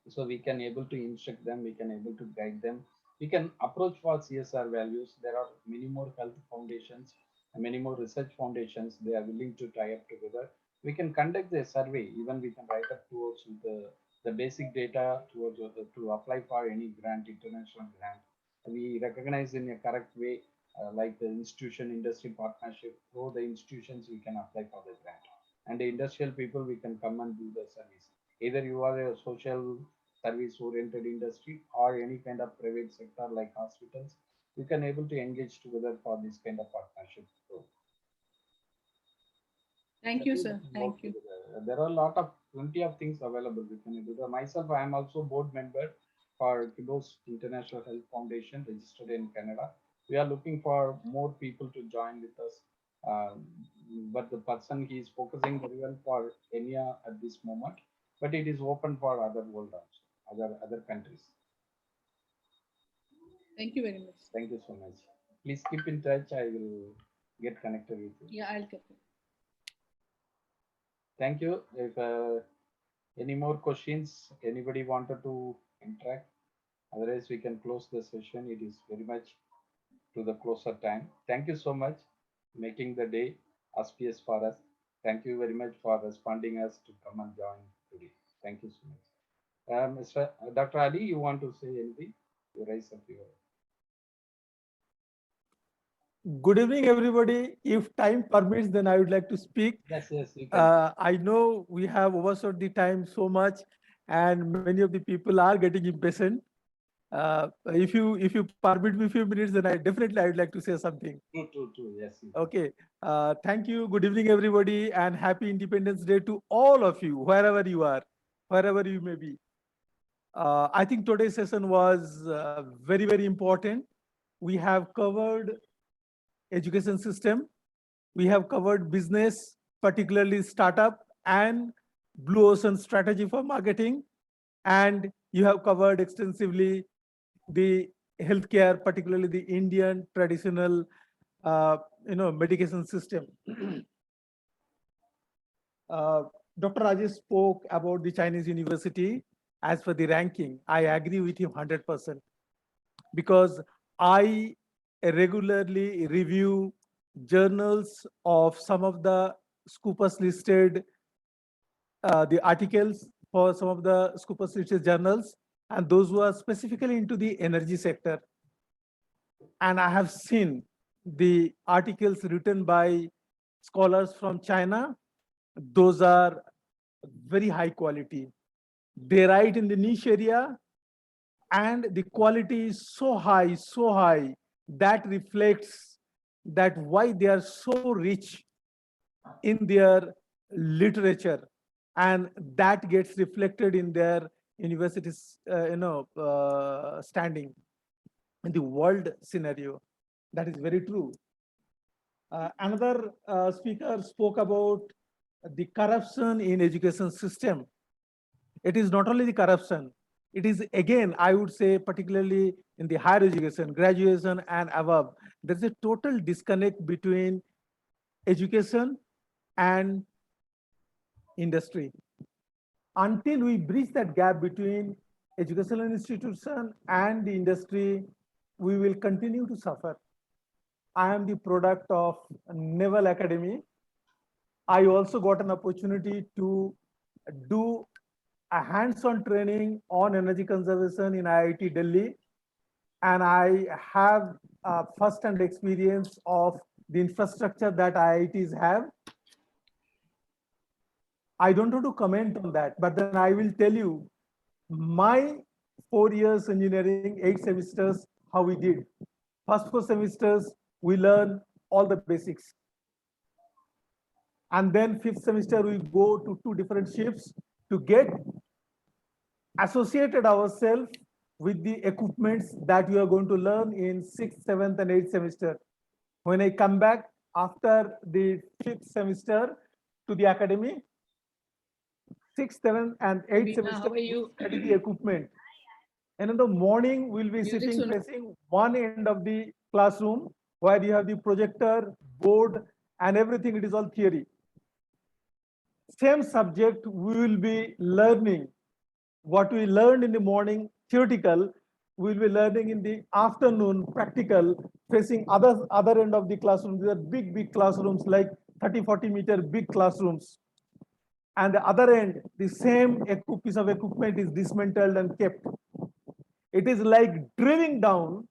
So we can able to instruct them, we can able to guide them, we can approach for CSR values. There are many more health foundations and many more research foundations. They are willing to tie up together. We can conduct a survey, even we can write up towards the basic data towards to apply for any grant, international grant. We recognize in a correct way, like the institution industry partnership. Through the institutions we can apply for the grant, and the industrial people we can come and do the service. Either you are a social service oriented industry or any kind of private sector like hospitals, you can able to engage together for this kind of partnership. So Thank you, sir. Thank you. there are a lot of plenty of things available. We can do that. Myself, I am also board member for Kibos International Health Foundation, registered in Canada. We are looking for more people to join with us. But the person he is focusing very well for Kenya at this moment, but it is open for other world also, other countries. Thank you very much. Thank you so much. Please keep in touch. I will get connected with you. Yeah, I'll get it. Thank you. If any more questions, anybody wanted to interact? Otherwise, we can close the session. It is very much to the closer time. Thank you so much, making the day auspicious for us. Thank you very much for responding us to come and join today. Thank you so much. Dr. Ali, you want to say anything? You raise up your. Good evening, everybody. If time permits, then I would like to speak. Yes, you can. I know we have overshot the time so much, and many of the people are getting impatient. If you permit me a few minutes, then I would like to say something. True. Yes. Okay. Thank you. Good evening, everybody, and happy Independence Day to all of you, wherever you are, wherever you may be. I think today's session was very, very important. We have covered education system. We have covered business, particularly startup and blue ocean strategy for marketing. And you have covered extensively the healthcare, particularly the Indian traditional, medication system. Dr. Rajesh spoke about the Chinese university as per the ranking. I agree with him 100% because I regularly review journals of some of the Scopus listed the articles for some of the Scopus listed journals, and those who are specifically into the energy sector. And I have seen the articles written by scholars from China. Those are very high quality. They write in the niche area, and the quality is so high that reflects that why they are so rich in their literature, and that gets reflected in their universities standing in the world scenario. That is very true. Another speaker spoke about the corruption in education system. It is not only the corruption, It is again, I would say, particularly in the higher education, graduation and above, there's a total disconnect between education and industry. Until we bridge that gap between educational institution and the industry, we will continue to suffer. I am the product of Naval Academy. I also got an opportunity to do a hands-on training on energy conservation in IIT Delhi. And I have a first-hand experience of the infrastructure that IITs have. I don't want to comment on that, but then I will tell you my 4 years engineering, 8 semesters, how we did. First 4 semesters, we learn all the basics. And then 5th semester, we go to 2 different shifts to get associated ourselves with the equipments that you are going to learn in 6th, 7th, and 8th semester. When I come back after the 5th semester to the academy, 6th, 7th, and 8th semester, we study the equipment. And in the morning, we'll be sitting facing one end of the classroom where you have the projector, board, and everything. It is all theory. Same subject, we will be learning. What we learned in the morning, theoretical, we'll be learning in the afternoon, practical, facing other end of the classroom. These are big classrooms, like 30, 40 meter big classrooms. And the other end, the same piece of equipment is dismantled and kept. It is like drilling down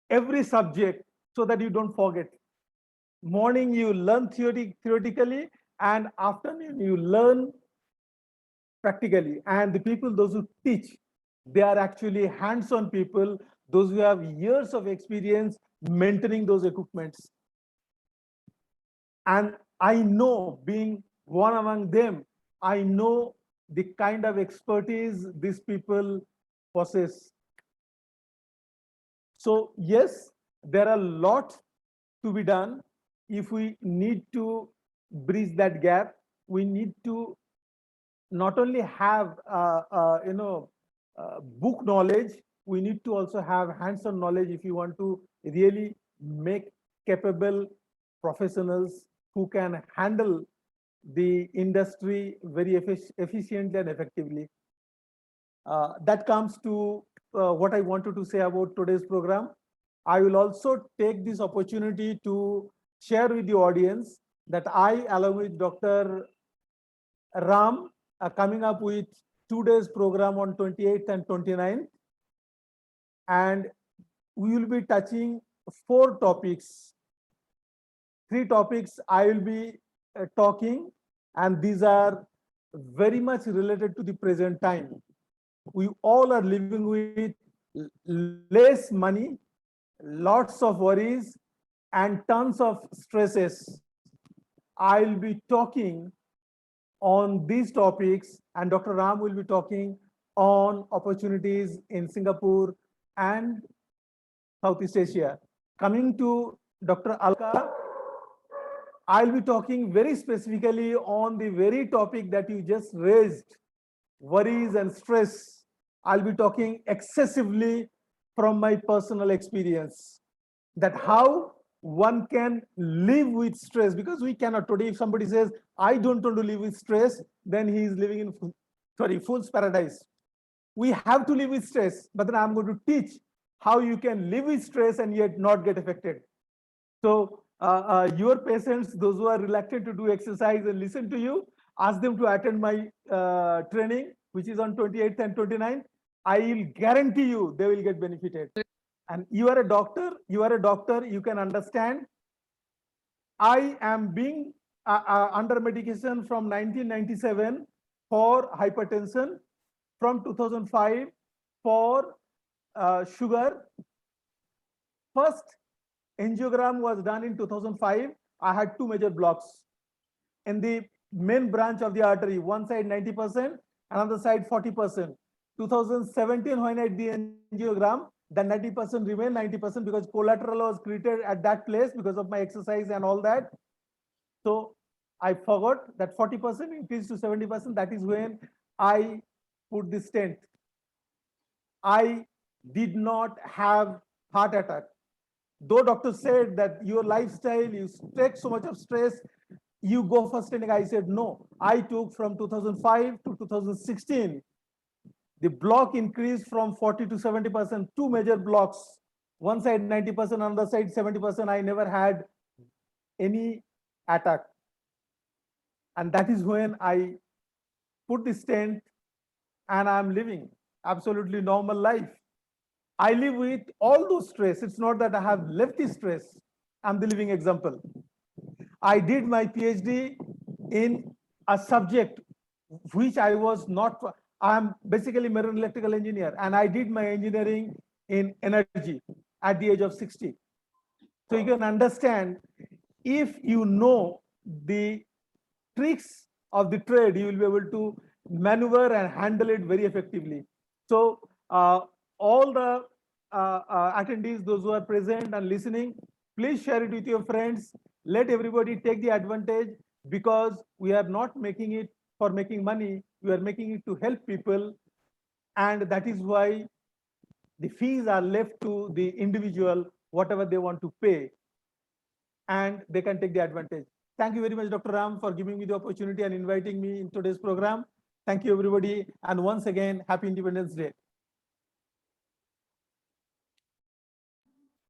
every subject so that you don't forget. Morning, you learn theoretically, and afternoon, you learn practically. And the people, those who teach, they are actually hands-on people, those who have years of experience maintaining those equipments. And I know, being one among them, I know the kind of expertise these people possess. So yes, there are a lot to be done. If we need to bridge that gap, we need to not only have book knowledge, we need to also have hands-on knowledge if you want to really make capable professionals who can handle the industry very efficiently and effectively. That comes to what I wanted to say about today's program. I will also take this opportunity to share with the audience that I, along with Dr. Ram, are coming up with 2 days program on 28th and 29th. And we will be touching 4 topics. 3 topics I will be talking, and these are very much related to the present time. We all are living with less money, lots of worries, and tons of stresses. I'll be talking on these topics, and Dr. Ram will be talking on opportunities in Singapore and Southeast Asia. Coming to Dr. Alka, I'll be talking very specifically on the very topic that you just raised, worries and stress. I'll be talking excessively from my personal experience, that how one can live with stress, because we cannot. Today, if somebody says, I don't want to live with stress, then he is living in, fool's paradise. We have to live with stress, but then I'm going to teach how you can live with stress and yet not get affected. So your patients, those who are reluctant to do exercise and listen to you, ask them to attend my training, which is on 28th and 29th. I will guarantee you they will get benefited. And you are a doctor, you can understand. I am being under medication from 1997 for hypertension, from 2005 for sugar. First angiogram was done in 2005. I had 2 major blocks in the main branch of the artery, one side 90%, another side 40%. 2017, when I did the angiogram, the 90% remained 90% because collateral was created at that place because of my exercise and all that. So I forgot that 40% increased to 70%. That is when I put the stent. I did not have heart attack. Though doctor said that your lifestyle, you take so much of stress, you go for stenting. I said no. I took from 2005 to 2016. The block increased from 40 to 70%, two major blocks. One side 90%, on the side 70%. I never had any attack. And that is when I put the stent and I'm living absolutely normal life. I live with all those stress. It's not that I have left the stress. I'm the living example. I did my PhD in a subject which I was not, I'm basically marine electrical engineer, and I did my engineering in energy at the age of 60. So you can understand, if you know the tricks of the trade, you will be able to maneuver and handle it very effectively. So all the attendees, those who are present and listening, please share it with your friends. Let everybody take the advantage, because we are not making it for making money. We are making it to help people. And that is why the fees are left to the individual, whatever they want to pay, and they can take the advantage. Thank you very much, Dr. Ram, for giving me the opportunity and inviting me in today's program. Thank you, everybody. And once again, happy Independence Day.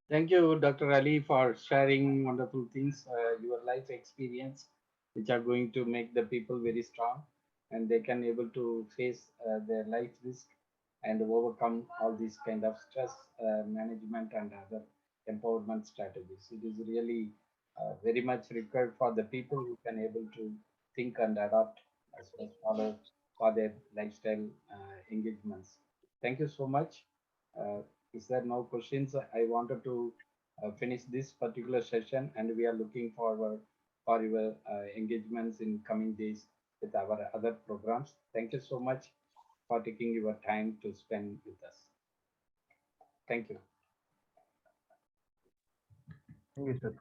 Thank you, Dr. Ali, for sharing wonderful things, your life experience, which are going to make the people very strong, and they can able to face their life risk and overcome all these kind of stress management and other empowerment strategies. It is really very much required for the people who can able to think and adapt as well as follow for their lifestyle engagements. Thank you so much. Is there no questions? I wanted to finish this particular session, and we are looking forward for your engagements in coming days with our other programs. Thank you so much for taking your time to spend with us. Thank you. Thank you, sir.